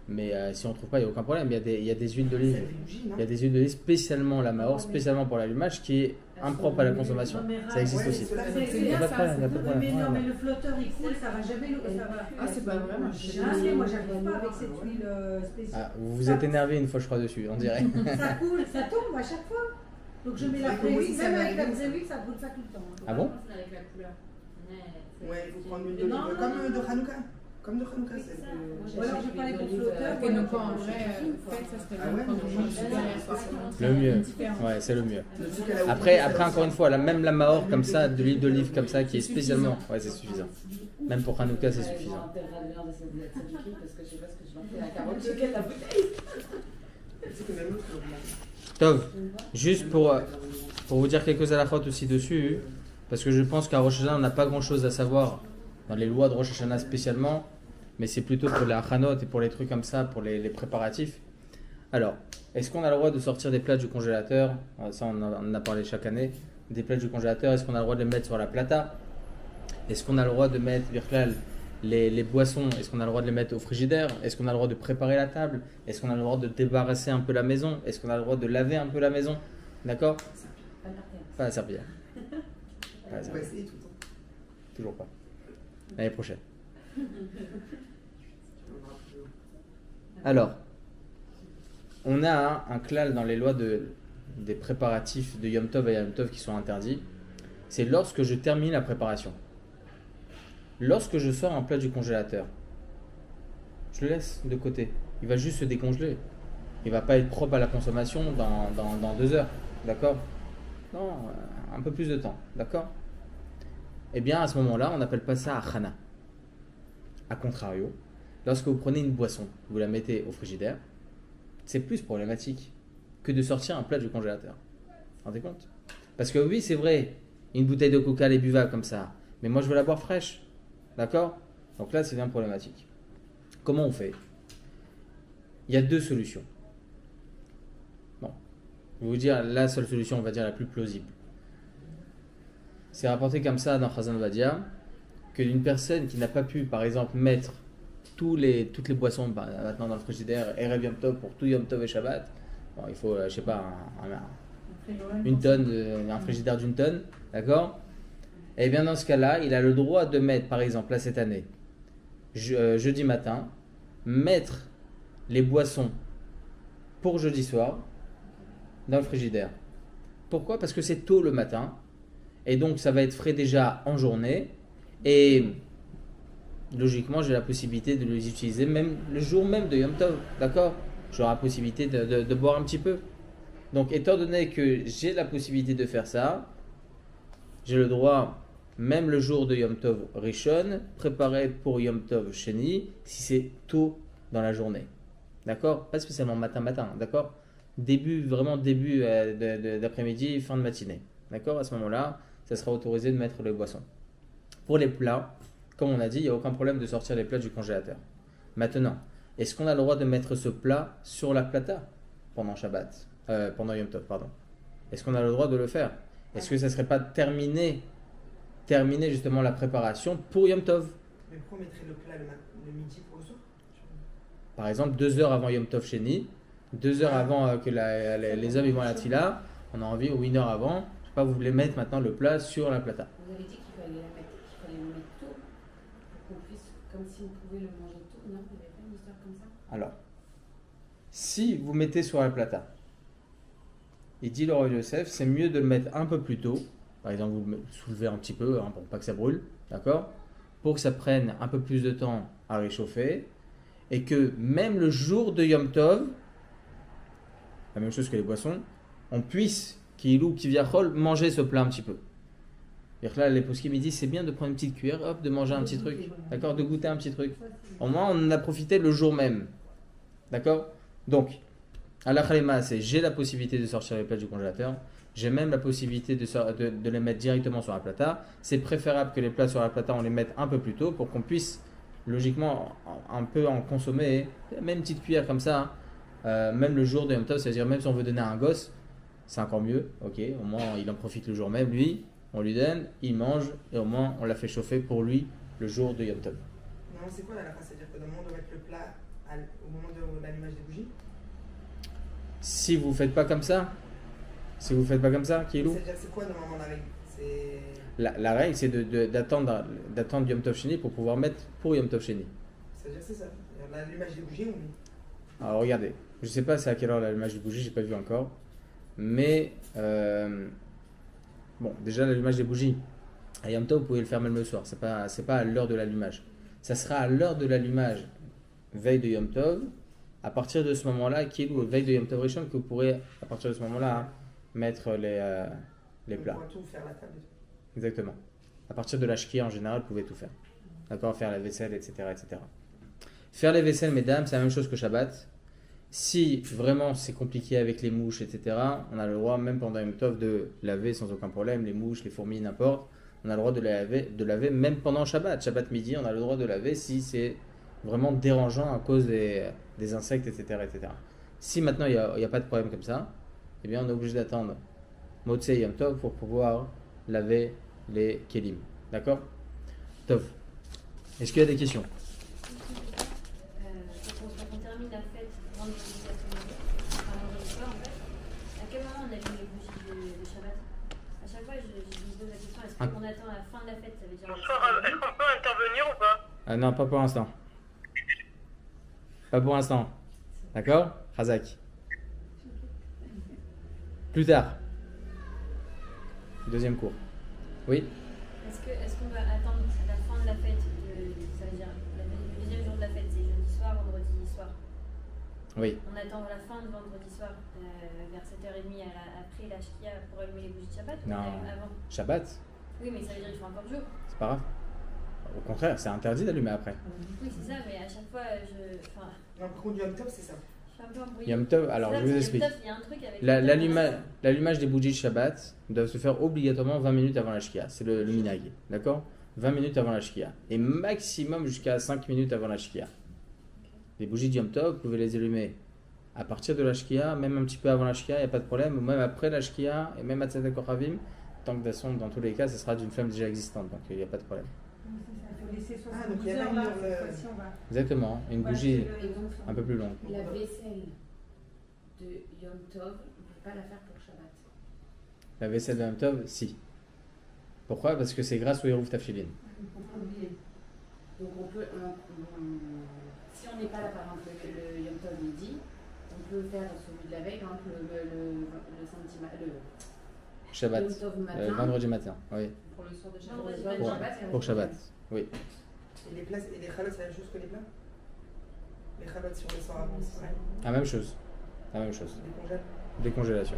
Speaker 1: Mais si on trouve pas, il n'y a aucun problème. Il y a des huiles d'olive.
Speaker 3: C'est des bougies, non?
Speaker 1: Il y a des huiles d'olive spécialement Lamaor, spécialement pour l'allumage, qui est impropre à la consommation. Ça existe
Speaker 3: Ouais,
Speaker 1: aussi.
Speaker 3: ceux-là,
Speaker 6: C'est
Speaker 3: c'est-
Speaker 1: Il n'y a
Speaker 6: bien
Speaker 1: pas de
Speaker 6: ça.
Speaker 1: problème, il n'y a pas de
Speaker 6: Oui, mais
Speaker 1: problème.
Speaker 6: non,
Speaker 1: Ouais,
Speaker 6: mais le flotteur il coule, ça va jamais. Ça va.
Speaker 7: Ah, c'est pas vrai, moi, je sais pas.
Speaker 6: Ah, mais moi j'arrive pas avec cette huile spéciale.
Speaker 1: Ah, vous vous êtes énervé une fois, je crois, dessus, on dirait.
Speaker 6: Ça coule, ça tombe à chaque fois. Donc je mets la
Speaker 3: C'est comme
Speaker 6: préhuile,
Speaker 3: si ça
Speaker 6: même avec la
Speaker 3: m'arrivait, ça.
Speaker 6: préhuile, ça brûle pas tout le temps.
Speaker 1: Ah bon?
Speaker 5: C'est avec la couleur.
Speaker 3: Ouais, il faut prendre l'huile
Speaker 6: Non,
Speaker 3: d'olive.
Speaker 6: non,
Speaker 3: Comme
Speaker 6: non.
Speaker 3: de Hanouka. Comme de Hanouka, c'est
Speaker 5: ça.
Speaker 3: plus-
Speaker 6: Ou alors je parlais pour flotteur.
Speaker 7: Que non, pas en vrai, faites, ça serait
Speaker 3: Ah ouais,
Speaker 7: bien quand
Speaker 3: mais
Speaker 7: on
Speaker 3: moi,
Speaker 7: change
Speaker 3: je sais
Speaker 7: supérieure.
Speaker 3: pas.
Speaker 1: Le mieux.
Speaker 7: Différent.
Speaker 1: Ouais, c'est le mieux.
Speaker 3: Le truc à la
Speaker 1: Après,
Speaker 3: hauteur, ça-
Speaker 1: encore une fois, même la Mahor comme ça, de l'huile d'olive comme ça, qui est spécialement. Ouais, c'est suffisant. Même pour Hanouka, c'est suffisant.
Speaker 5: Je me rappelle de cette tzadiki parce que je sais pas ce que je vais faire à 40 shekels la bouteille.
Speaker 3: Tu sais que même l'autre,
Speaker 1: Tov, juste pour vous dire quelques halakhot aussi dessus, parce que je pense qu'à Rosh Hashanah, on n'a pas grand chose à savoir dans les lois de Rosh Hashanah spécialement, mais c'est plutôt pour les achanot et pour les trucs comme ça, pour les préparatifs. Alors, est-ce qu'on a le droit de sortir des plats du congélateur? Ça, on en a parlé chaque année. Des plats du congélateur, est-ce qu'on a le droit de les mettre sur la plata? Est-ce qu'on a le droit de mettre Birklal, les boissons, est-ce qu'on a le droit de les mettre au frigidaire? Est-ce qu'on a le droit de préparer la table? Est-ce qu'on a le droit de débarrasser un peu la maison? Est-ce qu'on a le droit de laver un peu la maison? D'accord? Pas la serpillière. Pas la
Speaker 3: On va
Speaker 1: serpillière.
Speaker 3: essayer tout le temps.
Speaker 1: Toujours pas. L'année prochaine. Alors, on a un klal dans les lois des préparatifs de Yom Tov et Yom Tov qui sont interdits. C'est lorsque je termine la préparation. Lorsque je sors un plat du congélateur, je le laisse de côté. Il va juste se décongeler. Il va pas être propre à la consommation dans 2 heures. D'accord? Non, un peu plus de temps. D'accord? Eh bien, à ce moment-là, on n'appelle pas ça achana. A contrario, lorsque vous prenez une boisson, vous la mettez au frigidaire, c'est plus problématique que de sortir un plat du congélateur. Vous vous rendez compte? Parce que oui, c'est vrai, une bouteille de coca, elle est buvable comme ça. Mais moi, je veux la boire fraîche. D'accord? Donc là, c'est bien problématique. Comment on fait? Il y a 2 solutions. Bon, je vais vous dire la seule solution, on va dire la plus plausible. C'est rapporté comme ça dans Chazan Vadia que d'une personne qui n'a pas pu, par exemple, mettre toutes les boissons maintenant dans le frigidaire, Erev Yom Tov pour tout Yom Tov et Shabbat, bon, il faut, je sais pas, une tonne, un frigidaire d'une tonne, d'accord? Et bien dans ce cas-là, il a le droit de mettre, par exemple, là cette année, jeudi matin, mettre les boissons pour jeudi soir dans le frigidaire. Pourquoi? Parce que c'est tôt le matin, et donc ça va être frais déjà en journée, et logiquement j'ai la possibilité de les utiliser même le jour même de Yom Tov, d'accord? J'aurai la possibilité de boire un petit peu. Donc étant donné que j'ai la possibilité de faire ça, j'ai le droit, même le jour de Yom Tov Rishon, préparer pour Yom Tov Sheni, si c'est tôt dans la journée. D'accord? Pas spécialement matin, d'accord? Vraiment début d'après-midi, fin de matinée. D'accord? À ce moment-là, ça sera autorisé de mettre les boissons. Pour les plats, comme on a dit, il n'y a aucun problème de sortir les plats du congélateur. Maintenant, est-ce qu'on a le droit de mettre ce plat sur la plata pendant Shabbat, pendant Yom Tov, pardon? Est-ce qu'on a le droit de le faire? Est-ce que ça ne serait pas terminer justement la préparation pour Yom Tov?
Speaker 3: Mais pourquoi on mettrait le plat le midi pour le soir?
Speaker 1: Par exemple, 2 heures avant Yom Tov Sheni, 2 heures avant que les hommes ils vont à la tfila, on a envie, ou 1 heure avant, je sais pas, vous voulez mettre maintenant le plat sur la plata.
Speaker 5: Vous avez dit qu'il fallait le mettre tôt, pour qu'on puisse, comme si on pouvait le manger tôt. Non, vous n'avez pas une histoire comme ça?
Speaker 1: Alors, si vous mettez sur la plata, il dit le roi Yosef, c'est mieux de le mettre un peu plus tôt. Par exemple, vous le soulevez un petit peu, hein, pour pas que ça brûle, d'accord? Pour que ça prenne un peu plus de temps à réchauffer. Et que même le jour de Yom Tov, la même chose que les boissons, on puisse, Kiviachol, manger ce plat un petit peu. C'est-à-dire que là, les poskim me disent, c'est bien de prendre une petite cuillère, hop, de manger un petit truc, d'accord? De goûter un petit truc. Au moins, on en a profité le jour même. D'accord? Donc, à la khalima, c'est j'ai la possibilité de sortir les plats du congélateur. J'ai même la possibilité de les mettre directement sur la plata. C'est préférable que les plats sur la plata, on les mette un peu plus tôt pour qu'on puisse, logiquement, un peu en consommer. Même une petite cuillère comme ça, même le jour de Yom Tov, c'est-à-dire même si on veut donner à un gosse, c'est encore mieux. Ok, au moins, il en profite le jour même. Lui, on lui donne, il mange, et au moins, on l'a fait chauffer pour lui le jour de Yom Tov.
Speaker 3: Non, c'est quoi la lacha? C'est-à-dire que dans le moment de mettre le plat au moment de l'allumage des bougies?
Speaker 1: Si vous faites pas comme ça, Kilou,
Speaker 3: C'est-à-dire, c'est quoi normalement la règle? C'est...
Speaker 1: la règle, c'est d'attendre Yom Tov Sheni pour pouvoir mettre pour Yom Tov Sheni.
Speaker 3: C'est-à-dire, c'est ça. L'allumage des bougies, on...
Speaker 1: Alors regardez, je sais pas c'est à quelle heure l'allumage des bougies, j'ai pas vu encore. Mais bon, déjà l'allumage des bougies, à Yom Tov vous pouvez le faire même le soir, c'est pas à l'heure de l'allumage. Ça sera à l'heure de l'allumage, veille de Yom Tov, à partir de ce moment-là, qui est veille de Yom Tov Rishon, que vous pourrez à partir de ce moment-là mettre les plats.
Speaker 3: On pourra tout faire la table.
Speaker 1: Exactement. À partir de la shkia en général, vous pouvez tout faire. D'accord, faire la vaisselle, etc., etc. Faire les vaisselles, mesdames, c'est la même chose que Shabbat. Si vraiment c'est compliqué avec les mouches, etc., on a le droit, même pendant Yom Tov, de laver sans aucun problème, les mouches, les fourmis, n'importe. On a le droit de laver même pendant Shabbat. Shabbat midi, on a le droit de laver si c'est vraiment dérangeant à cause des insectes, etc., etc. Si maintenant il n'y a pas de problème comme ça, eh bien on est obligé d'attendre Motzei Yom Tov pour pouvoir laver les kelim. D'accord? Top. Est-ce qu'il y a des questions?
Speaker 4: Quand on termine la fête vendredi après-midi, enfin vendredi soir en fait, à quel moment on allume les bougies de Shabbat? À chaque fois, je me pose la question, est-ce qu'on attend la fin de la fête? Ça veut dire.
Speaker 8: Bonsoir, est-ce qu'on peut intervenir ou pas?
Speaker 1: Ah non, pas pour l'instant. Pas pour l'instant. D'accord? Razak. Plus tard. Deuxième cours. Oui?
Speaker 4: Est-ce qu'on va attendre la fin de la fête, ça veut dire le deuxième jour de la fête, c'est jeudi soir, vendredi soir.
Speaker 1: Oui.
Speaker 4: On attend la fin de vendredi soir, vers 7h30 après la Shkia pour allumer les bougies de Shabbat ou on
Speaker 1: Non.
Speaker 4: allume avant?
Speaker 1: Shabbat?
Speaker 4: Oui, mais ça veut dire qu'il faut encore jour.
Speaker 1: C'est pas grave. Au contraire, c'est interdit d'allumer après.
Speaker 4: Oui, c'est ça, mais à chaque fois, enfin,
Speaker 3: Non, par contre, du Yom Tov, c'est ça.
Speaker 4: je suis un peu embrouillée.
Speaker 1: Yom Tov, alors
Speaker 4: C'est
Speaker 1: je
Speaker 4: ça,
Speaker 1: vous
Speaker 4: parce que
Speaker 1: explique.
Speaker 4: Yom Tov, il y a un truc avec
Speaker 1: L'allumage des bougies de Shabbat doit se faire obligatoirement 20 minutes avant la Shkia. C'est le minhag. D'accord? 20 minutes avant la Shkia. Et maximum jusqu'à 5 minutes avant la Shkia. Les bougies de Yom Tov, vous pouvez les allumer à partir de la Shkia, même un petit peu avant la Shkia, il n'y a pas de problème. Ou même après la Shkia, et même à Tzedek Koravim, tant que de toute façon, dans tous les cas, ce sera d'une flamme déjà existante. Donc il n'y a pas de problème.
Speaker 6: Il faut laisser
Speaker 3: Ah, donc
Speaker 6: 72
Speaker 3: il y a
Speaker 6: heures
Speaker 3: même
Speaker 6: là,
Speaker 3: une-
Speaker 6: cette fois-ci, on va.
Speaker 1: Exactement. Une
Speaker 6: Voilà,
Speaker 1: bougie
Speaker 6: c'est le-
Speaker 1: un peu plus longue.
Speaker 5: La vaisselle de Yom Tov, on ne peut pas la faire pour Shabbat.
Speaker 1: La vaisselle de Yom Tov, si. Pourquoi? Parce que c'est grâce au Hérouf Tafshilin.
Speaker 5: Donc on peut, si on n'est pas là par exemple le Yom Tov midi, on peut faire celui de la veille, par exemple le samedi le
Speaker 1: Shabbat.
Speaker 5: Yom Tov matin,
Speaker 1: Vendredi matin, oui.
Speaker 5: pour le soir de Shabbat.
Speaker 4: Vendredi
Speaker 5: Pour le
Speaker 4: matin.
Speaker 5: soir de Shabbat,
Speaker 1: Pour Shabbat, oui.
Speaker 3: Et les plats, et les chalots, c'est la même chose que les plats? Les chalots, si on les sort avant, c'est pareil.
Speaker 1: La même chose. La même chose.
Speaker 3: Des congèles.
Speaker 1: Décongélation.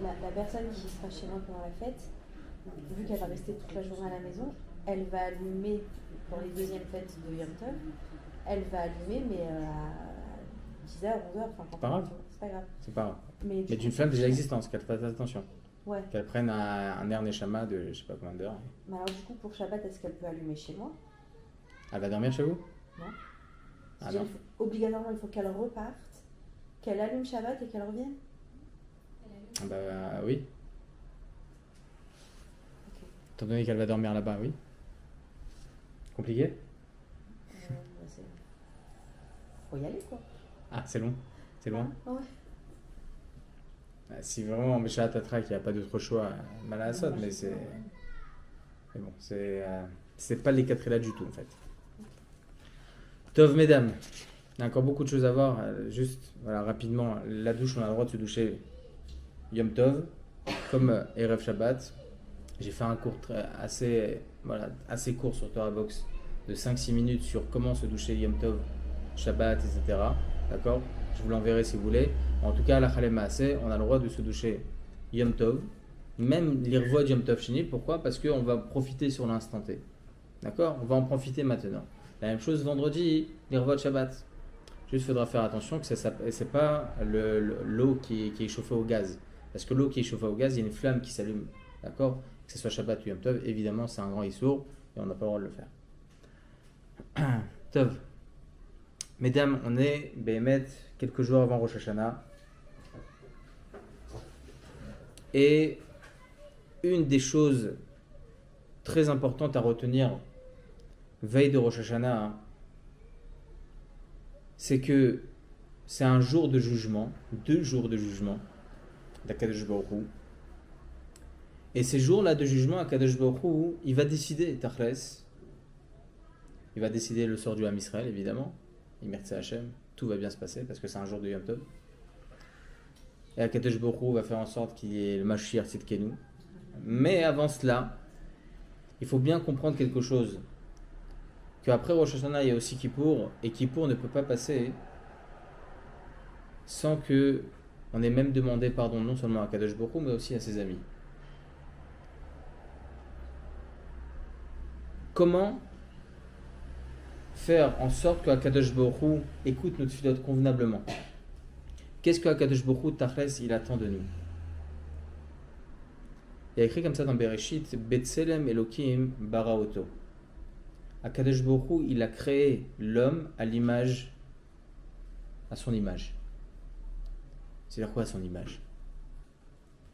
Speaker 2: La personne qui sera chez moi pendant la fête, vu qu'elle va rester toute la journée à la maison, elle va allumer pour les deuxièmes fêtes de Yom Tov, elle va allumer mais à 10h, 11h, enfin quand
Speaker 1: Pas grave.
Speaker 2: c'est pas grave.
Speaker 1: C'est pas grave.
Speaker 2: Mais
Speaker 1: Mais d'une flamme déjà existante, qu'elle fasse attention.
Speaker 2: Ouais.
Speaker 1: Qu'elle prenne un air Neshama de je sais pas combien d'heures.
Speaker 2: Mais alors du coup pour Shabbat, est-ce qu'elle peut allumer chez moi?
Speaker 1: Elle va dormir chez vous?
Speaker 2: Non.
Speaker 1: Ah
Speaker 2: C'est-à-dire,
Speaker 1: non.
Speaker 2: obligatoirement, il faut qu'elle reparte, qu'elle allume Shabbat et qu'elle revienne.
Speaker 1: Ah bah oui. Étant donné qu'elle va dormir là-bas, oui. Compliqué?
Speaker 2: Bah, faut y aller quoi.
Speaker 1: Ah, c'est long. C'est loin.
Speaker 2: Ah, ouais.
Speaker 1: Si vraiment Mesha Tatra qu'il n'y a pas d'autre choix, mal à la sauce, mais c'est. Mais bon, c'est pas les 4 là du tout en fait. Tov, mesdames, il y a encore beaucoup de choses à voir. Juste, voilà, rapidement, la douche, on a le droit de se doucher Yom Tov, comme Erev Shabbat. J'ai fait un cours assez court sur Torah Box de 5-6 minutes sur comment se doucher Yom Tov, Shabbat, etc. D'accord? Je vous l'enverrai si vous voulez. En tout cas, à la Chalem Maaseh, on a le droit de se doucher Yom Tov, même l'Irvod Yom Tov Shini. Pourquoi? Parce qu'on va profiter sur l'instant T. D'accord? On va en profiter maintenant. La même chose vendredi, l'Irvod Shabbat. Juste, il faudra faire attention que c'est pas l'eau qui est chauffée au gaz. Parce que l'eau qui est chauffée au gaz, il y a une flamme qui s'allume. D'accord? Que ce soit Shabbat ou Yom Tov, évidemment, c'est un grand issour et on n'a pas le droit de le faire. Tov. Mesdames, on est, Béhémet, quelques jours avant Rosh Hashanah. Et une des choses très importantes à retenir veille de Rosh Hashanah, hein, c'est que c'est un jour de jugement, 2 jours de jugement d'Akadosh Baruch Hu. Et ces jours-là de jugement, Akadosh Baruch Hu, il va décider, Tachles, il va décider le sort du Ham Israël, évidemment. Imertse Hashem, tout va bien se passer parce que c'est un jour de Yom Tov. Et Akadosh Baruch Hu va faire en sorte qu'il y ait le Mashiach Tzidkenu. Mais avant cela, il faut bien comprendre quelque chose. Qu'après Rosh Hashanah, il y a aussi Kippour. Et Kippour ne peut pas passer sans que on ait même demandé pardon non seulement à Akadosh Baruch Hu, mais aussi à ses amis. Comment faire en sorte que Akadosh Baruch Hu écoute notre filote convenablement? Qu'est-ce que Akadosh Baruch Hu, Tachles, il attend de nous? Il y a écrit comme ça dans Bereshit, Betselem Elokim Baraoto. Akadosh Baruch Hu, il a créé l'homme à son image. C'est-à-dire quoi à son image?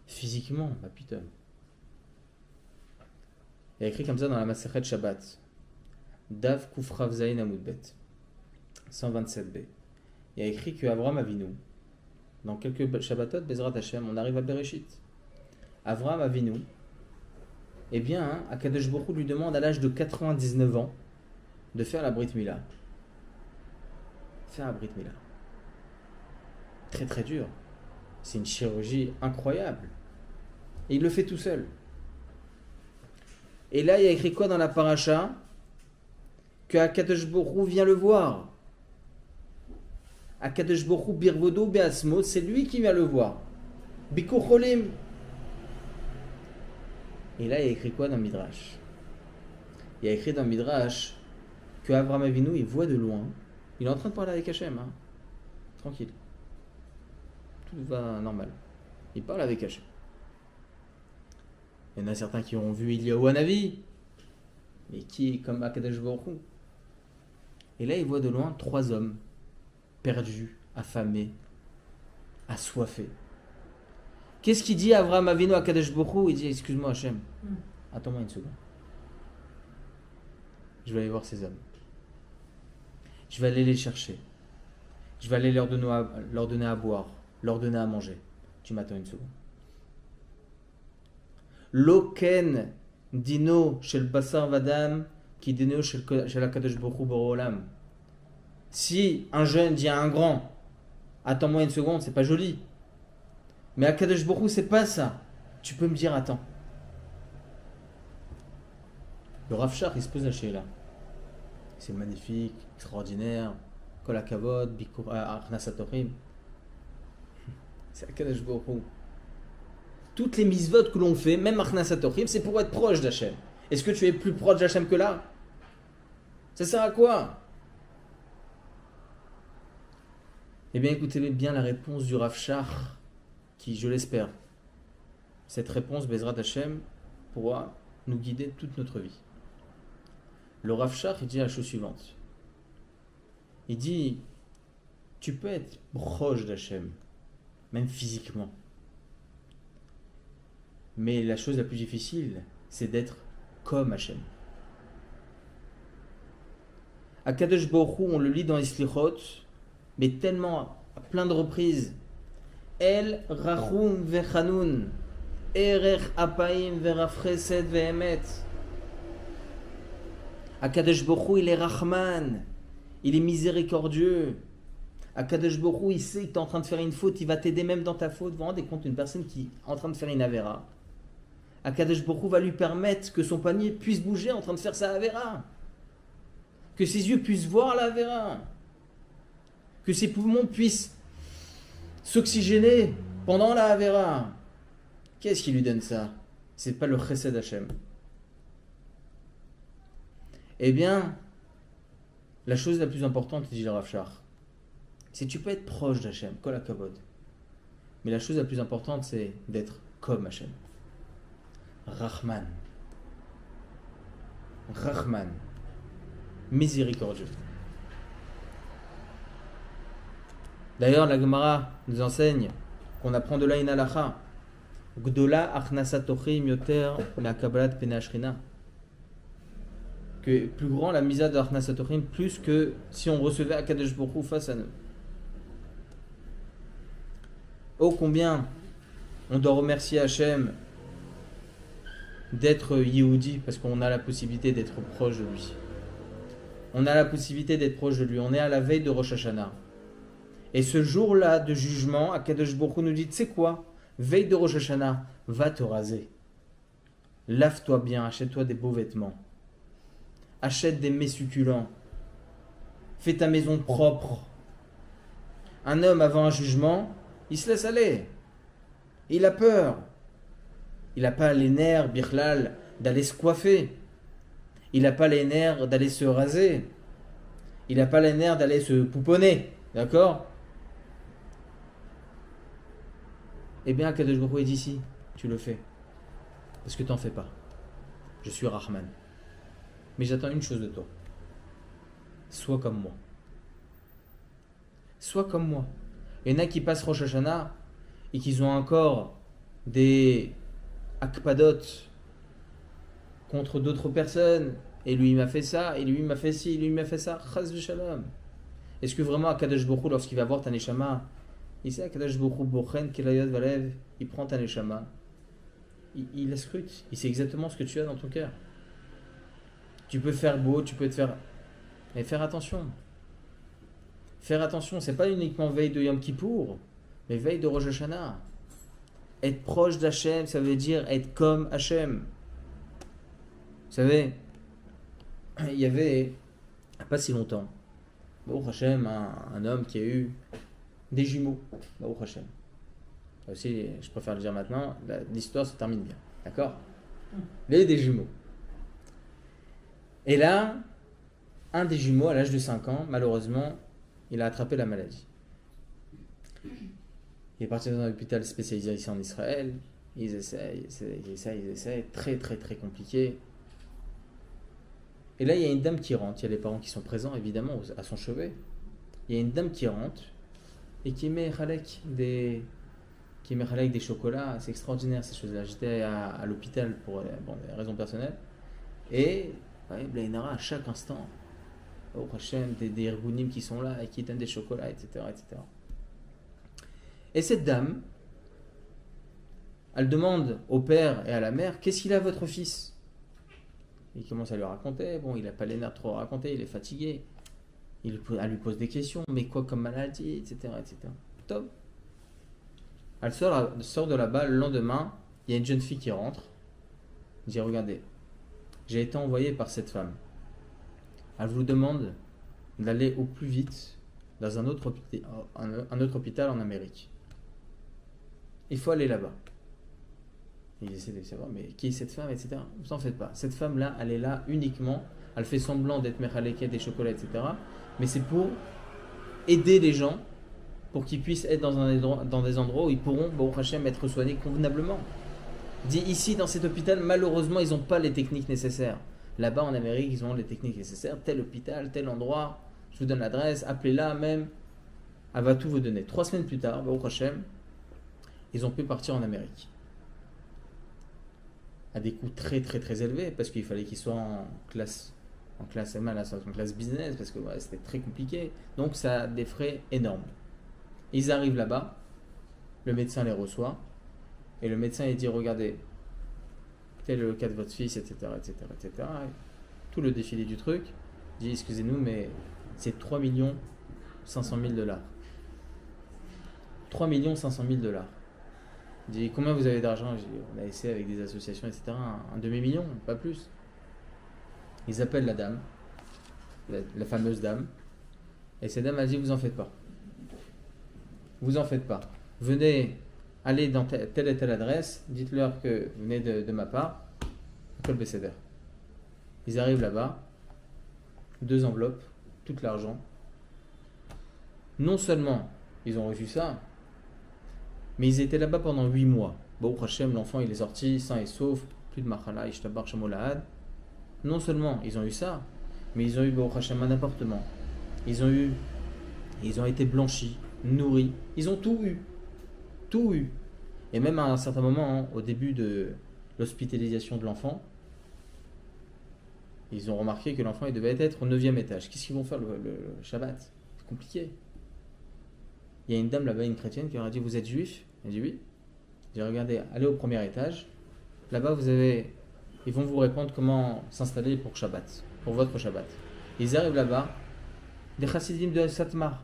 Speaker 1: Physiquement, bah putain. Il y a écrit comme ça dans la Masechet Shabbat. Dav Kufrav Zayin Amudbet. 127b. Il y a écrit que Avraham Avinu, dans quelques Shabbatot, Bezrat Hashem, on arrive à Bereshit. Avraham Avinu, eh bien, Akadosh Baruch Hu lui demande à l'âge de 99 ans de faire la Brit Mila. Faire la Brit Mila. Très très dur. C'est une chirurgie incroyable. Et il le fait tout seul. Et là, il y a écrit quoi dans la paracha? Que Akadosh Baruch Hu vient le voir. Akadosh Baruch Hu birvodo beasmo, c'est lui qui vient le voir. Bikur cholim. Et là, il y a écrit quoi dans le Midrash? Il y a écrit dans le Midrash que Avraham Avinu, il voit de loin. Il est en train de parler avec Hachem. Hein. Tranquille. Tout va normal. Il parle avec Hachem. Il y en a certains qui ont vu Eliyahu Hanavi. Mais qui est comme Akadosh Baruch Hu? Et là, il voit de loin 3 hommes perdus, affamés, assoiffés. Qu'est-ce qu'il dit Avraham Avinu à Akadosh Baruch Hu? Il dit, excuse-moi Hachem, attends-moi une seconde. Je vais aller voir ces hommes. Je vais aller les chercher. Je vais aller leur donner à boire, leur donner à manger. Tu m'attends une seconde. Loken dino shel basar vadam qui dino shel Akadosh Baruch Hu boro olam. Si un jeune dit à un grand, attends-moi une seconde, c'est pas joli. Mais Akadosh Baruch Hu, c'est pas ça. Tu peux me dire attends. Le Rav Shach, il se pose la chéla. C'est magnifique, extraordinaire. Kol hakavod, bikur achnasat torim. C'est Akadosh Baruch Hu. Toutes les mitzvot que l'on fait, même achnasat torim, c'est pour être proche d'Hachem. Est-ce que tu es plus proche d'Hachem que là? Ça sert à quoi? Eh bien, écoutez bien la réponse du Rav Shach, qui, je l'espère, cette réponse, Bezrat Hashem, pourra nous guider toute notre vie. Le Rav Shach, il dit la chose suivante. Il dit, tu peux être proche d'Hachem, même physiquement. Mais la chose la plus difficile, c'est d'être comme Hachem. Akadosh Baruch Hu, on le lit dans les Slichot, mais tellement, à plein de reprises. El rachum vechanun, erech apaim veraf chesed ve'emet. Akadosh Baruch Hu, il est Rahman, il est miséricordieux. Akadosh Baruch Hu, il sait que tu es en train de faire une faute, il va t'aider même dans ta faute. Vous vous rendez compte d'une personne qui est en train de faire une avéra. Akadosh Baruch Hu va lui permettre que son panier puisse bouger en train de faire sa avéra. Que ses yeux puissent voir la avéra. Que ses poumons puissent s'oxygéner pendant la avéra. Qu'est-ce qui lui donne ça? C'est pas le chesed Hashem. Eh bien, la chose la plus importante, dit le Rav Shach, c'est que tu peux être proche d'Hachem, kol hakavod. Mais la chose la plus importante, c'est d'être comme Hachem. Rahman. Rahman. Miséricordieux. D'ailleurs, la Gemara nous enseigne qu'on apprend de là une halacha. Gdola achnasatochim yoter me'akabalat pnei Ashrina. Que plus grand la misa de achnasatochim, plus que si on recevait Akadosh Baruch Hu face à nous. Oh combien on doit remercier Hachem d'être Yehudi, parce qu'on a la possibilité d'être proche de lui. On a la possibilité d'être proche de lui. On est à la veille de Rosh Hashanah. Et ce jour-là de jugement, Akadosh Baruch Hu nous dit, tu sais quoi? Veille de Rosh Hashanah, va te raser. Lave-toi bien, achète-toi des beaux vêtements. Achète des mets succulents. Fais ta maison propre. Un homme avant un jugement, il se laisse aller. Il a peur. Il n'a pas les nerfs, Birlal, d'aller se coiffer. Il n'a pas les nerfs d'aller se raser. Il n'a pas les nerfs d'aller se pouponner. D'accord? Eh bien, Akadosh Baruch Hu est d'ici. Tu le fais. Parce que tu n'en fais pas. Je suis Rahman. Mais j'attends une chose de toi. Sois comme moi. Sois comme moi. Il y en a qui passent Rosh Hashanah et qui ont encore des akpadot contre d'autres personnes, et lui il m'a fait ça, et lui il m'a fait ci, et lui il m'a fait ça, chas v'shalom. Est-ce que vraiment Akadosh Baruch Hu, lorsqu'il va voir ta neshama, il sait Akadosh Baruch Hu, bochen kelayot valev, il prend ta neshama, il la scrute, il sait exactement ce que tu as dans ton cœur. Tu peux faire beau, tu peux te faire... Mais faire attention. Faire attention, c'est pas uniquement veille de Yom Kippour, mais veille de Rosh Hashanah. Être proche d'Hachem, ça veut dire être comme Hachem. Vous savez, il y avait, il n'y a pas si longtemps, Baruch Hashem, un homme qui a eu des jumeaux. Baruch Hashem. Ça aussi, je préfère le dire maintenant, l'histoire se termine bien. D'accord? Il a eu des jumeaux. Et là, un des jumeaux, à l'âge de 5 ans, malheureusement, il a attrapé la maladie. Il est parti dans un hôpital spécialisé ici en Israël. Ils essayent. Très, très, très compliqué. Et là, il y a une dame qui rentre. Il y a les parents qui sont présents, évidemment, à son chevet. Il y a une dame qui rentre et qui met des chocolats. C'est extraordinaire, ces choses-là. J'étais à l'hôpital pour des raisons personnelles. Et Blainara, à chaque instant, au prochain, des Irgunim qui sont là et qui donnent des chocolats, etc., etc. Et cette dame, elle demande au père et à la mère, qu'est-ce qu'il a votre fils? Il commence à lui raconter, bon, il n'a pas les nerfs trop à raconter, il est fatigué. Elle lui pose des questions, mais quoi comme maladie, etc., etc. Top. Elle sort de là-bas, le lendemain, il y a une jeune fille qui rentre, elle dit, regardez, j'ai été envoyé par cette femme. Elle vous demande d'aller au plus vite dans un autre hôpital en Amérique. Il faut aller là-bas. Il essaie de savoir, mais qui est cette femme, etc. Vous en faites pas. Cette femme-là, elle est là uniquement, elle fait semblant d'être mechaleket, des chocolats, etc. Mais c'est pour aider les gens, pour qu'ils puissent être dans des endroits où ils pourront, Baruch Hashem, être soignés convenablement. Dit ici, dans cet hôpital, malheureusement, ils n'ont pas les techniques nécessaires. Là-bas, en Amérique, ils ont les techniques nécessaires. Tel hôpital, tel endroit, je vous donne l'adresse, appelez-la même. Elle va tout vous donner. 3 semaines plus tard, Baruch Hashem, ils ont pu partir en Amérique. À des coûts très très très élevés, parce qu'il fallait qu'ils soient en classe business, parce que c'était très compliqué. Donc ça a des frais énormes. Ils arrivent là-bas, le médecin les reçoit, et le médecin il dit, regardez, tel est le cas de votre fils, etc., etc., etc. Tout le défilé du truc, il dit, excusez-nous, mais c'est 3 500 000 $. 3 500 000 $. Il dit, combien vous avez d'argent? On a essayé avec des associations, etc. Un demi-million, pas plus. Ils appellent la dame, la fameuse dame, et cette dame a dit, vous en faites pas. Vous en faites pas. Venez, allez dans telle et telle adresse, dites-leur que vous venez de ma part, Kol Beseder. Ils arrivent là-bas, 2 enveloppes, tout l'argent. Non seulement ils ont reçu ça, mais ils étaient là-bas pendant 8 mois. Baruch Hashem, l'enfant il est sorti sain et sauf, plus de machala, ishtabar, shamolahad. Non seulement ils ont eu ça, mais ils ont eu Baruch Hashem un appartement. Ils ont été blanchis, nourris. Ils ont tout eu. Tout eu. Et même à un certain moment, au début de l'hospitalisation de l'enfant, ils ont remarqué que l'enfant il devait être au 9e étage. Qu'est-ce qu'ils vont faire le Shabbat? C'est compliqué. Il y a une dame là-bas, une chrétienne, qui leur a dit, vous êtes juif? Elle dit oui. J'ai dit, regardez, allez au 1er étage. Là-bas, ils vont vous répondre comment s'installer pour Shabbat, pour votre Shabbat. Ils arrivent là-bas, des chassidim de Satmar.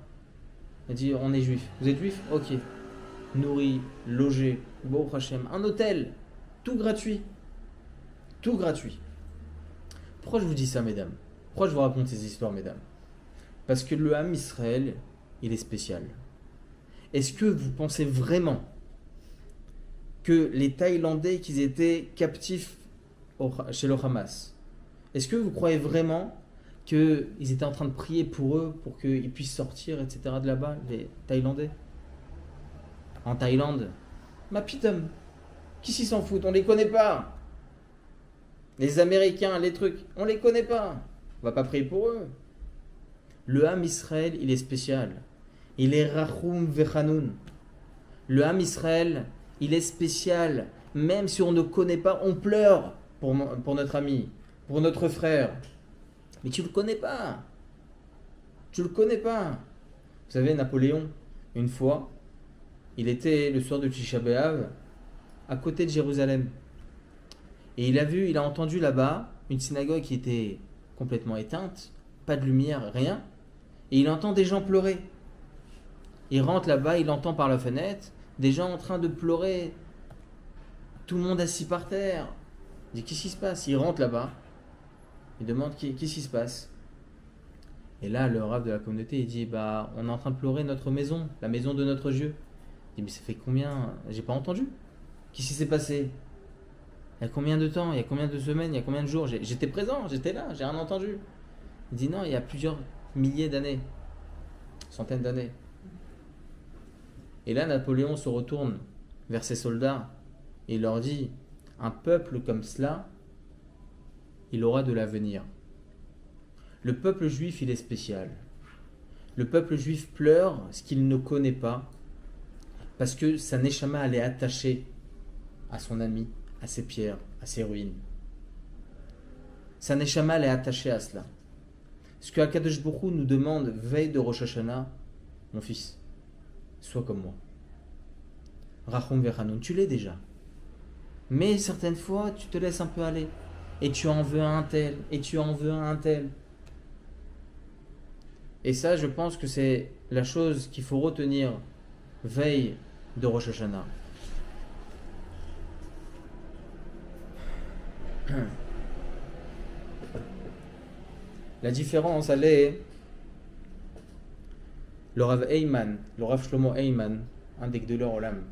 Speaker 1: Elle dit, on est juif. Vous êtes juif? Ok. Nourri, logé, Baruch Hashem, un hôtel, tout gratuit. Tout gratuit. Pourquoi je vous dis ça, mesdames? Pourquoi je vous raconte ces histoires, mesdames? Parce que le Ham Israël, il est spécial. Est-ce que vous pensez vraiment que les Thaïlandais qu'ils étaient captifs chez le Hamas, est-ce que vous croyez vraiment qu'ils étaient en train de prier pour eux, pour qu'ils puissent sortir, etc. de là-bas, les Thaïlandais? En Thaïlande, ma pitom, qui s'y s'en fout? On les connaît pas. Les Américains, les trucs, on les connaît pas. On va pas prier pour eux. Le Ham Israël, il est spécial. Il est Rachum Vechanoun. Le Ham Israël, il est spécial. Même si on ne connaît pas, on pleure. pour notre ami, pour notre frère. Mais tu le connais pas. Tu le connais pas. Vous savez, Napoléon, une fois, il était le soir de Tisha B'Av à côté de Jérusalem. Et il a entendu là-bas une synagogue qui était complètement éteinte, pas de lumière, rien. Et il entend des gens pleurer. Il rentre là-bas, il entend par la fenêtre des gens en train de pleurer. Tout le monde assis par terre. Il dit, qu'est-ce qui se passe? Il rentre là-bas. Il demande, qu'est-ce qui se passe? Et là, le rabbin de la communauté, il dit, on est en train de pleurer notre maison, la maison de notre Dieu. Il dit, mais ça fait combien? J'ai pas entendu. Qu'est-ce qui s'est passé? Il y a combien de temps? Il y a combien de semaines? Il y a combien de jours? J'étais présent, j'étais là, j'ai rien entendu. Il dit, non, il y a plusieurs milliers d'années. Centaines d'années. Et là, Napoléon se retourne vers ses soldats et il leur dit, un peuple comme cela, il aura de l'avenir. Le peuple juif, il est spécial. Le peuple juif pleure ce qu'il ne connaît pas parce que sa neshama, elle est attachée à son ami, à ses pierres, à ses ruines. Sa neshama, elle est attachée à cela. Ce que Akadosh Baruch Hu nous demande veille de Rosh Hashanah, mon fils, sois comme moi. Rachum Vechanoun, tu l'es déjà. Mais certaines fois, tu te laisses un peu aller. Et tu en veux un tel, et tu en veux un tel. Et ça, je pense que c'est la chose qu'il faut retenir veille de Rosh Hashanah. La différence, elle est le Rav Eyman, le Rav Shlomo Eyman, un des Gdolor Olam,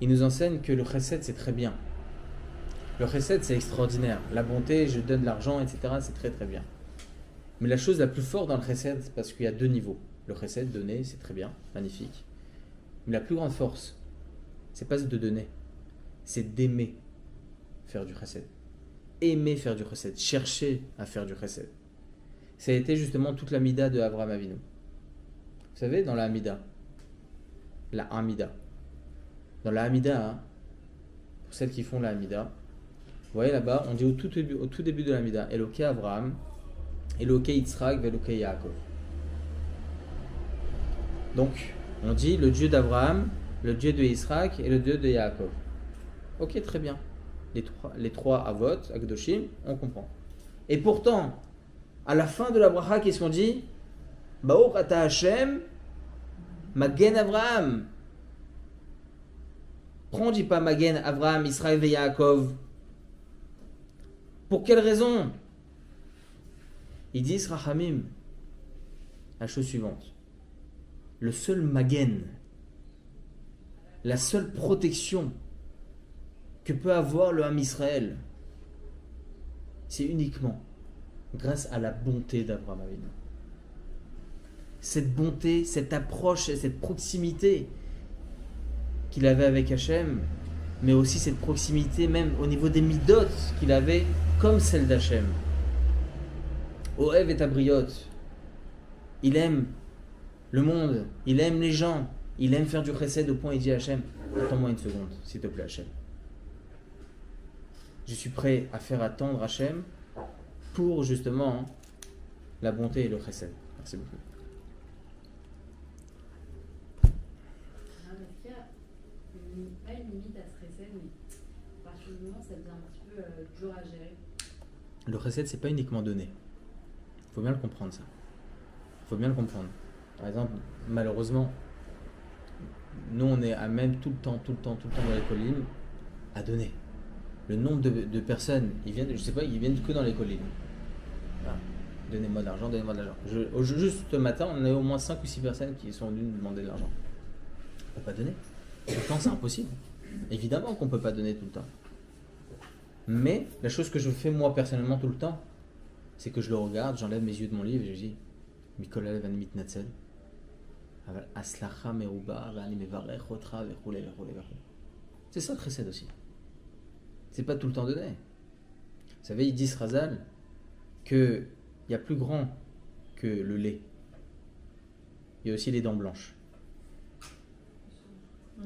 Speaker 1: il nous enseigne que le chesed, c'est très bien. Le chesed, c'est extraordinaire. La bonté, je donne de l'argent, etc., c'est très très bien. Mais la chose la plus forte dans le chesed, c'est parce qu'il y a deux niveaux. Le chesed, donner, c'est très bien, magnifique. Mais la plus grande force, c'est pas de donner, c'est d'aimer faire du chesed. Aimer faire du chesed, chercher à faire du chesed. Ça a été justement toute la mida de Abraham Avinu. Vous savez, dans la Hamida, dans la Hamida, hein, pour celles qui font la Hamida, vous voyez là-bas, on dit au tout début de la Hamida, Eloké Abraham, Eloké Yitzhak, Eloké Yaakov. Donc, on dit le Dieu d'Abraham, le Dieu de Yitzhak et le Dieu de Yaakov. Ok, très bien. Les trois avot, Akdoshim, on comprend. Et pourtant, à la fin de la bracha, qu'est-ce qu'on dit? Baruch ata Hashem, Magen Avraham. Pourquoi on ne dit pas Magen Avraham, Israël et Yaakov? Pour quelle raison? Ils disent Rachamim. La chose suivante. Le seul Magen, la seule protection que peut avoir le Ham Israël, c'est uniquement grâce à la bonté d'Abraham Avinu. Cette bonté, cette approche, cette proximité qu'il avait avec Hachem, mais aussi cette proximité même au niveau des midot qu'il avait comme celle d'Hachem. Oev et Abriot, il aime le monde, il aime les gens, il aime faire du chesed au point où il dit à Hachem, attends-moi une seconde, s'il te plaît Hachem. Je suis prêt à faire attendre Hachem pour justement la bonté et le chesed. Merci beaucoup.
Speaker 5: Pas une limite à ce chesed, mais à partir du moment ça devient un petit peu dur à gérer.
Speaker 1: Le chesed, c'est pas uniquement donner. Il faut bien le comprendre, ça. Il faut bien le comprendre. Par exemple, malheureusement, nous, on est à même tout le temps dans les collines à donner. Le nombre de personnes, ils viennent que dans les collines. Voilà. Donnez-moi de l'argent, donnez-moi de l'argent. Juste ce matin, on a eu au moins 5 ou 6 personnes qui sont venues nous demander de l'argent. On ne peut pas donner. Tout le temps, c'est impossible. Évidemment qu'on ne peut pas donner tout le temps. Mais la chose que je fais moi personnellement tout le temps, c'est que je le regarde, j'enlève mes yeux de mon livre et je dis Mikola Levan Mitnatzel. Aslacha Meruba, Rani Mevarech, Rotra, Vechule. C'est ça le chesed aussi. C'est pas tout le temps donné. Vous savez, ils disent Razal qu'il y a plus grand que le lait. Il y a aussi les dents blanches.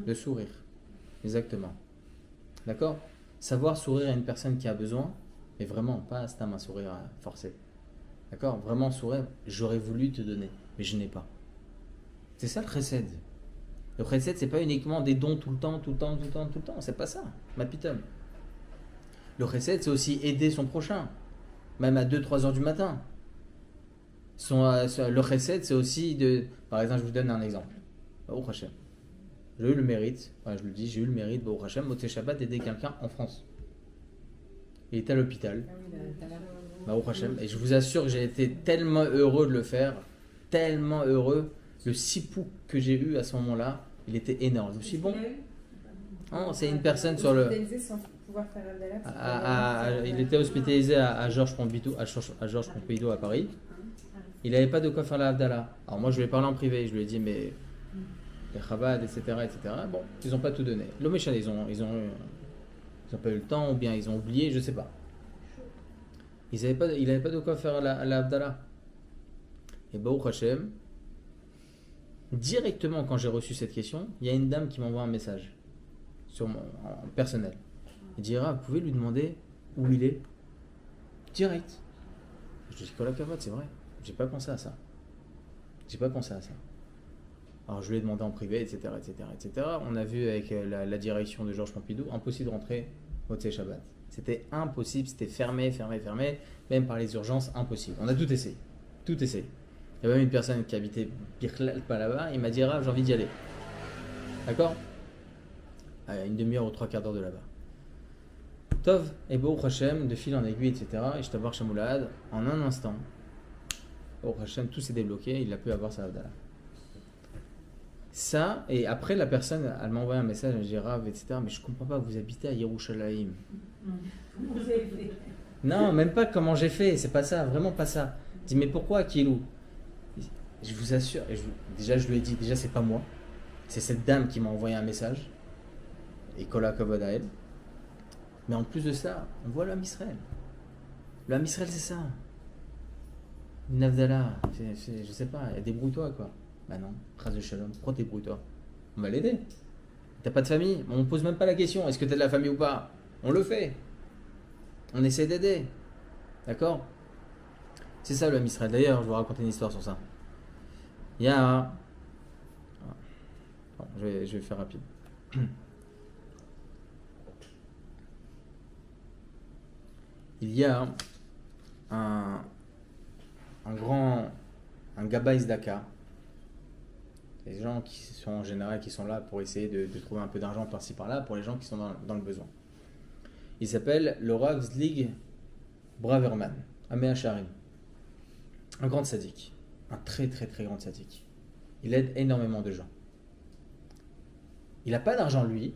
Speaker 1: Le sourire. Exactement. D'accord? savoir sourire à une personne qui a besoin, mais vraiment pas un sourire forcé. D'accord? Vraiment sourire, j'aurais voulu te donner, mais je n'ai pas. C'est ça le chesed. Le chesed, c'est pas uniquement des dons tout le temps, c'est pas ça, ma pitom. Le chesed, c'est aussi aider son prochain, même à 2-3 heures du matin. Le chesed, c'est aussi de... Par exemple, je vous donne un exemple. Baruch Hashem. J'ai eu le mérite, je le dis, j'ai eu le mérite, Baruch Hashem, Motzei Shabbat, d'aider quelqu'un en France. Il était à l'hôpital. Baruch Hashem. Et je vous assure que j'ai été tellement heureux de le faire, tellement heureux. Le sipou que j'ai eu à ce moment-là, il était énorme. Je me suis dit, bon, c'est une personne sur le...
Speaker 7: Sans pouvoir faire Havdalah.
Speaker 1: Il était hospitalisé à Georges Pompidou, à Paris. Il n'avait pas de quoi faire la Havdalah. Alors moi, je lui ai parlé en privé. Je lui ai dit, mais les Chabad, etc. Bon, ils n'ont pas tout donné. L'homme échal, ils ont pas eu le temps, ou bien ils ont oublié, je ne sais pas. Il n'avait pas de quoi faire la Havdalah. Et Baruch Hashem, directement quand j'ai reçu cette question, il y a une dame qui m'envoie un message en personnel. Elle dit, vous pouvez lui demander où il est? Direct. Je dis, Kol HaKavod, c'est vrai. J'ai pas pensé à ça. Alors je lui ai demandé en privé, etc. On a vu avec la direction de Georges Pompidou, impossible de rentrer au Motzei Shabbat. C'était impossible, c'était fermé. Même par les urgences, impossible. On a tout essayé. Il y avait même une personne qui habitait Birklal, pas là-bas, il m'a dit, j'ai envie d'y aller. D'accord? À une demi-heure ou 3/4 d'heure de là-bas. Tov et Baruch Hashem, de fil en aiguille, etc. Et je t'avoir Shamoulad, en un instant, Baruch Hashem, tout s'est débloqué, il a pu avoir sa Havdalah. Ça, et après la personne, elle m'a envoyé un message, elle m'a dit, Rav, etc. Mais je comprends pas, vous habitez à Yerushalayim.
Speaker 6: Vous avez fait.
Speaker 1: Non, même pas comment j'ai fait, c'est pas ça, vraiment pas ça. Je dis, mais pourquoi Kilou? Je vous assure, déjà je lui ai dit, déjà c'est pas moi, c'est cette dame qui m'a envoyé un message, et Kol HaKavod à elle. Mais en plus de ça, on voit l'âme Israël. L'âme Israël, c'est ça. Une Havdalah, je sais pas, débrouille-toi quoi. Bah non, Chas de Shalom, pourquoi débrouille-toi? On va l'aider. T'as pas de famille, on pose même pas la question, est-ce que t'as de la famille ou pas? On le fait. On essaie d'aider. D'accord? C'est ça l'âme Israël. D'ailleurs, je vais vous raconter une histoire sur ça. Il y a... Bon, je vais faire rapide. Il y a un Gabbai Zdaka. Des gens qui sont en général qui sont là pour essayer de trouver un peu d'argent par-ci par-là pour les gens qui sont dans le besoin. Il s'appelle le Rav Zlig Braverman, Amea Sharim. Un grand sadique, un très très très grand sadique. Il aide énormément de gens. Il n'a pas d'argent lui,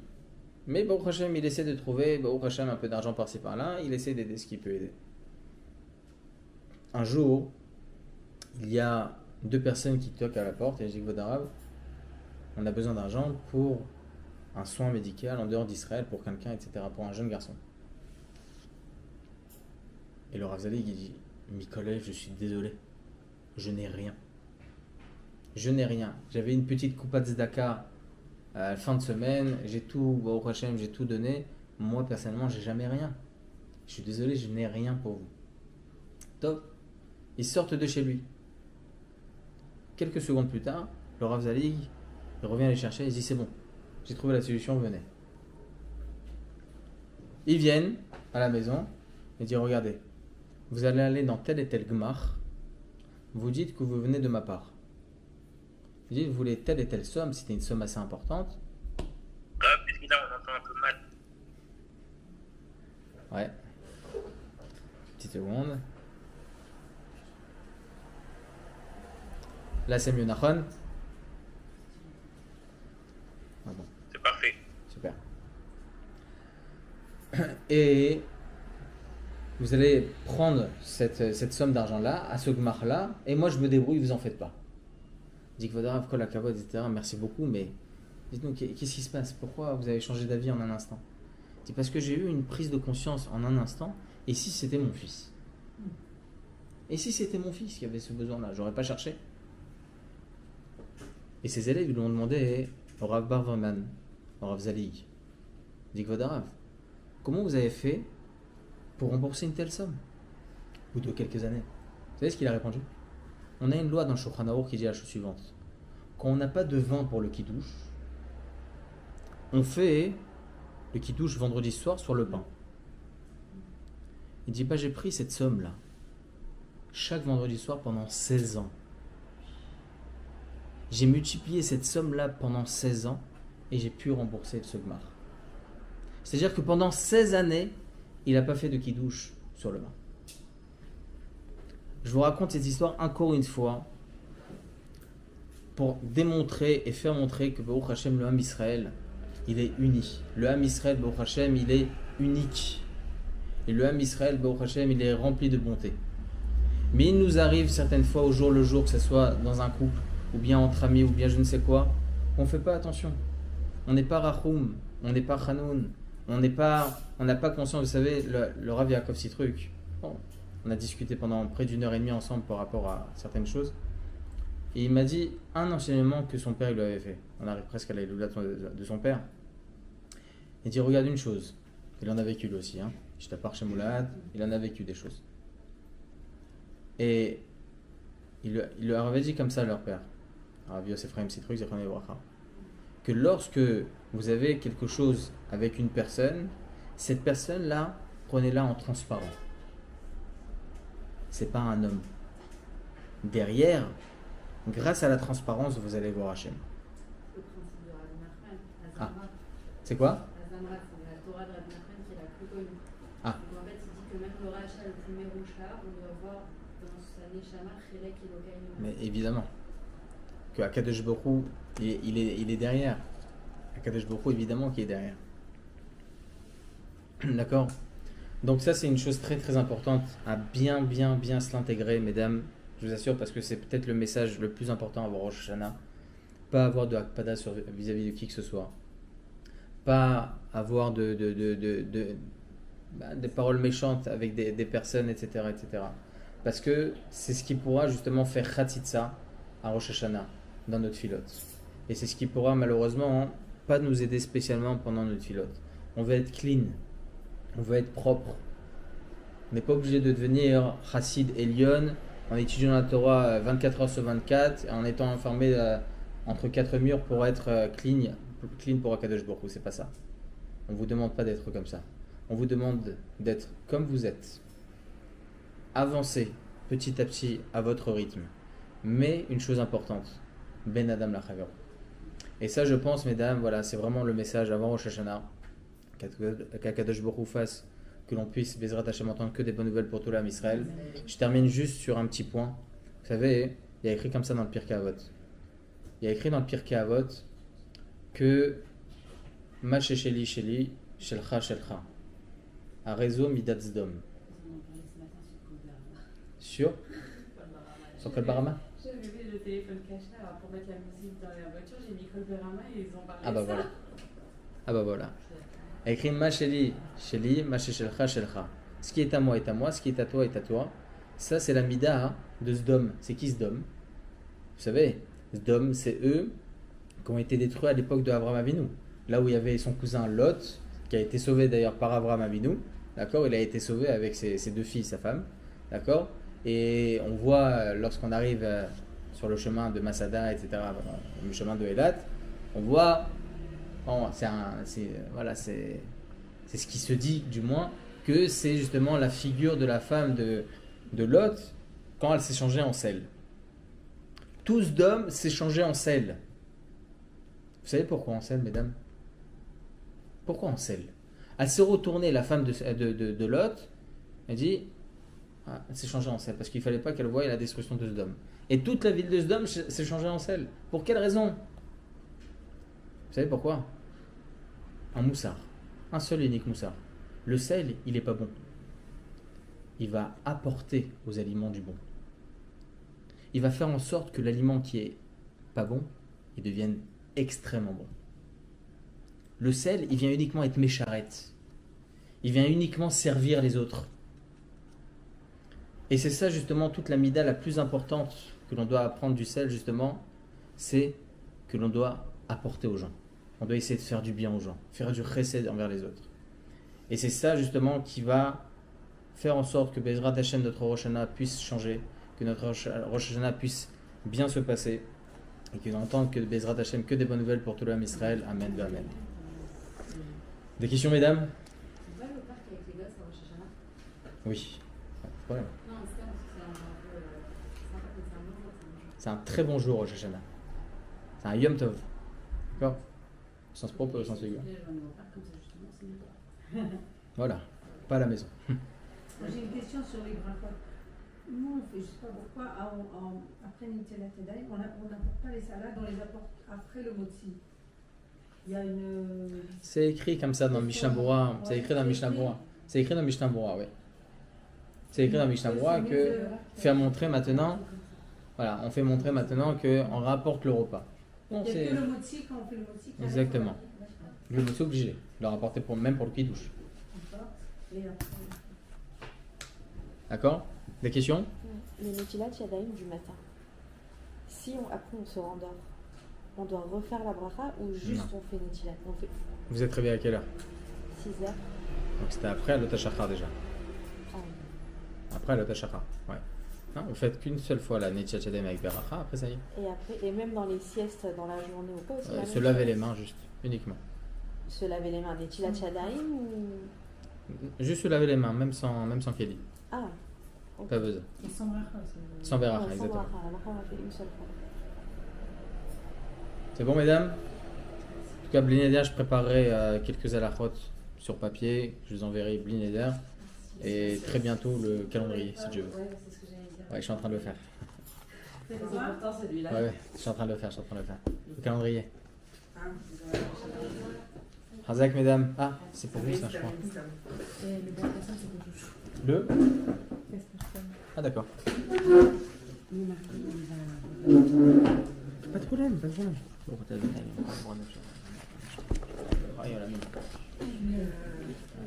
Speaker 1: mais Baruch Hashem, il essaie de trouver Baruch Hashem un peu d'argent par-ci par-là, il essaie d'aider ce qu'il peut aider. Un jour, il y a 2 personnes qui toquent à la porte et je dis, Vodarav, on a besoin d'argent pour un soin médical en dehors d'Israël pour quelqu'un, etc., pour un jeune garçon. Et le Rav Zalig, il dit, Mikolev, je suis désolé, je n'ai rien. J'avais une petite coupa de tzedaka à la fin de semaine, j'ai tout, Baruch Hashem, j'ai tout donné. Moi, personnellement, j'ai jamais rien. Je suis désolé, je n'ai rien pour vous. Top. Ils sortent de chez lui. Quelques secondes plus tard, le Rav Zalig, il revient les chercher, il dit, c'est bon, j'ai trouvé la solution, venez. Ils viennent à la maison et disent, regardez, vous allez aller dans tel et tel gmar, vous dites que vous venez de ma part. Vous dites, vous voulez telle et telle somme, c'était une somme assez importante.
Speaker 8: Parce que là, on entend un peu mal.
Speaker 1: Ouais. Petite seconde. Là, c'est mieux, Nachon. Ah bon.
Speaker 8: C'est parfait.
Speaker 1: Super. Et vous allez prendre cette somme d'argent-là, à ce gmar-là, et moi je me débrouille, vous en faites pas. Dit que Vodarav, Kol HaKavod, etc. Merci beaucoup, mais dites-nous, qu'est-ce qui se passe? Pourquoi vous avez changé d'avis en un instant? C'est parce que j'ai eu une prise de conscience en un instant, et si c'était mon fils? Et si c'était mon fils qui avait ce besoin-là, j'aurais pas cherché. Et ses élèves lui ont demandé au Rav Barverman, au Rav Zalig, dit que Vodarav, comment vous avez fait pour rembourser une telle somme au bout de quelques années? Vous savez ce qu'il a répondu? On a une loi dans le Shulchan Aruch qui dit la chose suivante. Quand on n'a pas de vin pour le kiddush, on fait le kiddush vendredi soir sur le pain. Il dit, j'ai pris cette somme-là chaque vendredi soir pendant 16 ans. J'ai multiplié cette somme-là pendant 16 ans et j'ai pu rembourser ce gmar. C'est-à-dire que pendant 16 années, il n'a pas fait de kiddush sur le vin. Je vous raconte cette histoire encore une fois pour démontrer et faire montrer que Baruch Hashem, le Ham Israël, il est uni. Le Ham Israël, Baruch Hashem, il est unique. Et le Ham Israël, Baruch Hashem, il est rempli de bonté. Mais il nous arrive certaines fois au jour le jour, que ce soit dans un couple, ou bien entre amis, ou bien je ne sais quoi, on ne fait pas attention. On n'est pas Rachoum, on n'est pas Chanoun, on n'a pas conscience. Vous savez, le Rav Yaakov Sitruk, on a discuté pendant près d'1h30 ensemble par rapport à certaines choses. Et il m'a dit un enseignement que son père lui avait fait. On arrive presque à la Iloula de son père. Il dit, regarde une chose. Il en a vécu lui aussi. Je t'appare chez Moulad, il en a vécu des choses. Et il leur avait dit comme ça à leur père, Rav Yosef Chaim Sitruk, que lorsque vous avez quelque chose avec une personne, cette personne-là, prenez-la en transparent. C'est pas un homme. Derrière, grâce à la transparence, vous allez voir Hachem.
Speaker 5: Le principe de Rabbi Nachman, Azamra.
Speaker 1: C'est quoi?
Speaker 5: Azamra, c'est la Torah de Rabbi Nachman qui est la plus connue.
Speaker 1: Ah.
Speaker 5: Donc en fait, il dit que même le Racha, le plus méroucha, on doit voir dans sa Neshama, Chilek et Lokaï.
Speaker 1: Mais évidemment, que Akadosh Baruch Hu, il est derrière. Akadosh Baruch Hu, évidemment, qui est derrière. D'accord? Donc ça, c'est une chose très très importante à bien se l'intégrer, mesdames. Je vous assure, parce que c'est peut-être le message le plus important à avoir au Rosh Hashanah. Pas avoir de hakpada vis-à-vis de qui que ce soit. Pas avoir des paroles méchantes avec des personnes, etc., etc. Parce que c'est ce qui pourra justement faire khatitsa à Rosh Hashanah dans notre filote. Et c'est ce qui pourra malheureusement pas nous aider spécialement pendant notre filote. On veut être clean, on veut être propre. On n'est pas obligé de devenir chassid Elion en étudiant la Torah 24 heures sur 24 et en étant enfermé entre quatre murs pour être clean pour Akadosh Baruch Hu. C'est pas ça. On ne vous demande pas d'être comme ça. On vous demande d'être comme vous êtes. Avancez petit à petit à votre rythme. Mais une chose importante, Ben Adam Lachaver. Et ça, je pense, mesdames, voilà, c'est vraiment le message avant Rosh Hashanah, qu'Akadosh Baruch Hu fasse, que l'on puisse, Bezrat Hashem, entendre que des bonnes nouvelles pour tout l'âme Israël. Je termine juste sur un petit point. Vous savez, il y a écrit comme ça dans le Pirkei Avot. Il y a écrit dans le Pirkei Avot que Ma shesheli sheli, shelcha shelcha. Arezo midat zdom. Sur Kol Barama.
Speaker 5: J'avais vu le téléphone caché pour mettre la musique dans la voiture, j'ai mis Kol Barama et ils ont parlé
Speaker 1: Ah bah
Speaker 5: de ça.
Speaker 1: voilà. Ah bah voilà. Il y a écrit Ma sheli sheli, ma shelcha shelcha. Ce qui est à moi est à moi, ce qui est à toi est à toi. Ça, c'est la mida de Sdom. C'est qui Sdom? Vous savez, Sdom, c'est eux qui ont été détruits à l'époque de Abraham Avinu. Là où il y avait son cousin Lot, qui a été sauvé d'ailleurs par Abraham Avinu. D'accord? Il a été sauvé avec ses deux filles, sa femme. D'accord? Et on voit, lorsqu'on arrive sur le chemin de Masada, etc., le chemin de Elat, on voit, bon, c'est ce qui se dit, du moins, que c'est justement la figure de la femme de Lot quand elle s'est changée en sel. Tous d'hommes s'est changé en sel. Vous savez pourquoi en sel, mesdames? Pourquoi en sel? Elle s'est retournée, la femme de Lot, elle dit, elle s'est changée en sel, parce qu'il ne fallait pas qu'elle voie la destruction de Sodome. Et toute la ville de Sodome s'est changée en sel. Pour quelle raison? Vous savez pourquoi? Un moussard. Un seul et unique moussard. Le sel, il n'est pas bon. Il va apporter aux aliments du bon. Il va faire en sorte que l'aliment qui est pas bon, il devienne extrêmement bon. Le sel, il vient uniquement être mécharette. Il vient uniquement servir les autres. Et c'est ça justement toute la mida la plus importante que l'on doit apprendre du sel justement, c'est que l'on doit apporter aux gens. On doit essayer de faire du bien aux gens, faire du chesed envers les autres. Et c'est ça justement qui va faire en sorte que Bezrat Hashem, notre Rosh Hashanah, puisse changer, que notre Rosh Hashanah puisse bien se passer, et que l'on entende que Bezrat Hashem, que des bonnes nouvelles pour tout l'homme Israël. Amen, amen. Des questions, mesdames?
Speaker 5: C'est pas le parc avec les gosses à Rosh Hashanah?
Speaker 1: Oui. Pas de problème.
Speaker 5: Non, c'est un peu. C'est un bon jour.
Speaker 1: C'est un très bon jour, Rosh Hashanah. C'est un Yom Tov. D'accord? Au sens propre et au sens figuré. Voilà. Pas à la maison.
Speaker 6: J'ai une question sur les brachot. Nous, on fait, je ne sais pas pourquoi, après Nitelat Yadayim, on n'apporte pas les salades, on les apporte après le motzi. Il y a une.
Speaker 1: C'est écrit comme ça dans Mishnah Bora. C'est écrit dans Mishnah Bora. C'est écrit dans Mishnah Bora, oui. C'est écrit dans Mishnah Bora que faire montrer maintenant. Voilà, on fait montrer maintenant qu'on rapporte le repas.
Speaker 6: Il
Speaker 1: Non,
Speaker 6: n'y a
Speaker 1: c'est
Speaker 6: que le motzi quand on fait le motzi.
Speaker 1: exactement. Le mot c'est obligé. De le rapporter pour, même pour le kiddush.
Speaker 6: Et après.
Speaker 1: D'accord? Des questions?
Speaker 2: Le Netilat Yadayim du matin. Si après on se rendort, on doit refaire la bracha ou juste
Speaker 1: Non.
Speaker 2: on fait Netilat? On fait
Speaker 1: Vous êtes réveillé à quelle heure?
Speaker 2: 6 heures.
Speaker 1: Donc c'était après le Tashachar déjà.
Speaker 2: Ah,
Speaker 1: Après le Tashachar. Ouais. Non, vous faites qu'une seule fois la Netilat Yadayim avec Beracha, après ça y est.
Speaker 2: et après, et même dans les siestes, dans la journée ou pas aussi. la même
Speaker 1: Se laver
Speaker 2: chose.
Speaker 1: les mains juste, uniquement.
Speaker 2: Se laver les mains. Netilat Yadayim ou.
Speaker 1: Juste se laver les mains, même sans Kéli.
Speaker 2: Ah, ok.
Speaker 1: Pas besoin.
Speaker 7: Et sans bracha,
Speaker 1: Sans
Speaker 2: Ouais,
Speaker 1: Beracha,
Speaker 2: sans
Speaker 1: exactement.
Speaker 2: bracha. La bracha, on l'a fait une seule fois.
Speaker 1: C'est bon, mesdames? En tout cas, Blinéder, je préparerai quelques halachot sur papier. Je vous enverrai Blinéder. Et très bientôt le calendrier, si Dieu veut.
Speaker 5: Ouais, c'est ce que j'allais dire.
Speaker 1: Ouais, je suis en train de le faire.
Speaker 5: C'est important celui-là.
Speaker 1: Ouais, je suis en train de le faire, Le calendrier. Hazak, mesdames. Ah, c'est pour vous ça, je crois.
Speaker 7: Et le bon personne, c'est pour touche.
Speaker 1: Le
Speaker 7: Qu'est-ce que je fais?
Speaker 1: Ah, d'accord. Pas de problème, pas de problème. Bon, t'as vu, ah, il y a la même.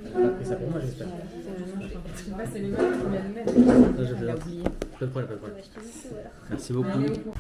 Speaker 1: T'as pas pris ça pour moi, j'espère.
Speaker 7: Je sais pas, c'est les mêmes qui viennent mettre.
Speaker 1: Ça, j'ai
Speaker 7: J'ai
Speaker 1: fait.
Speaker 7: oublié.
Speaker 1: Pas de problème, pas de problème.
Speaker 2: Je t'ai mis tout, alors.
Speaker 1: Merci beaucoup.
Speaker 7: Allez, au courant.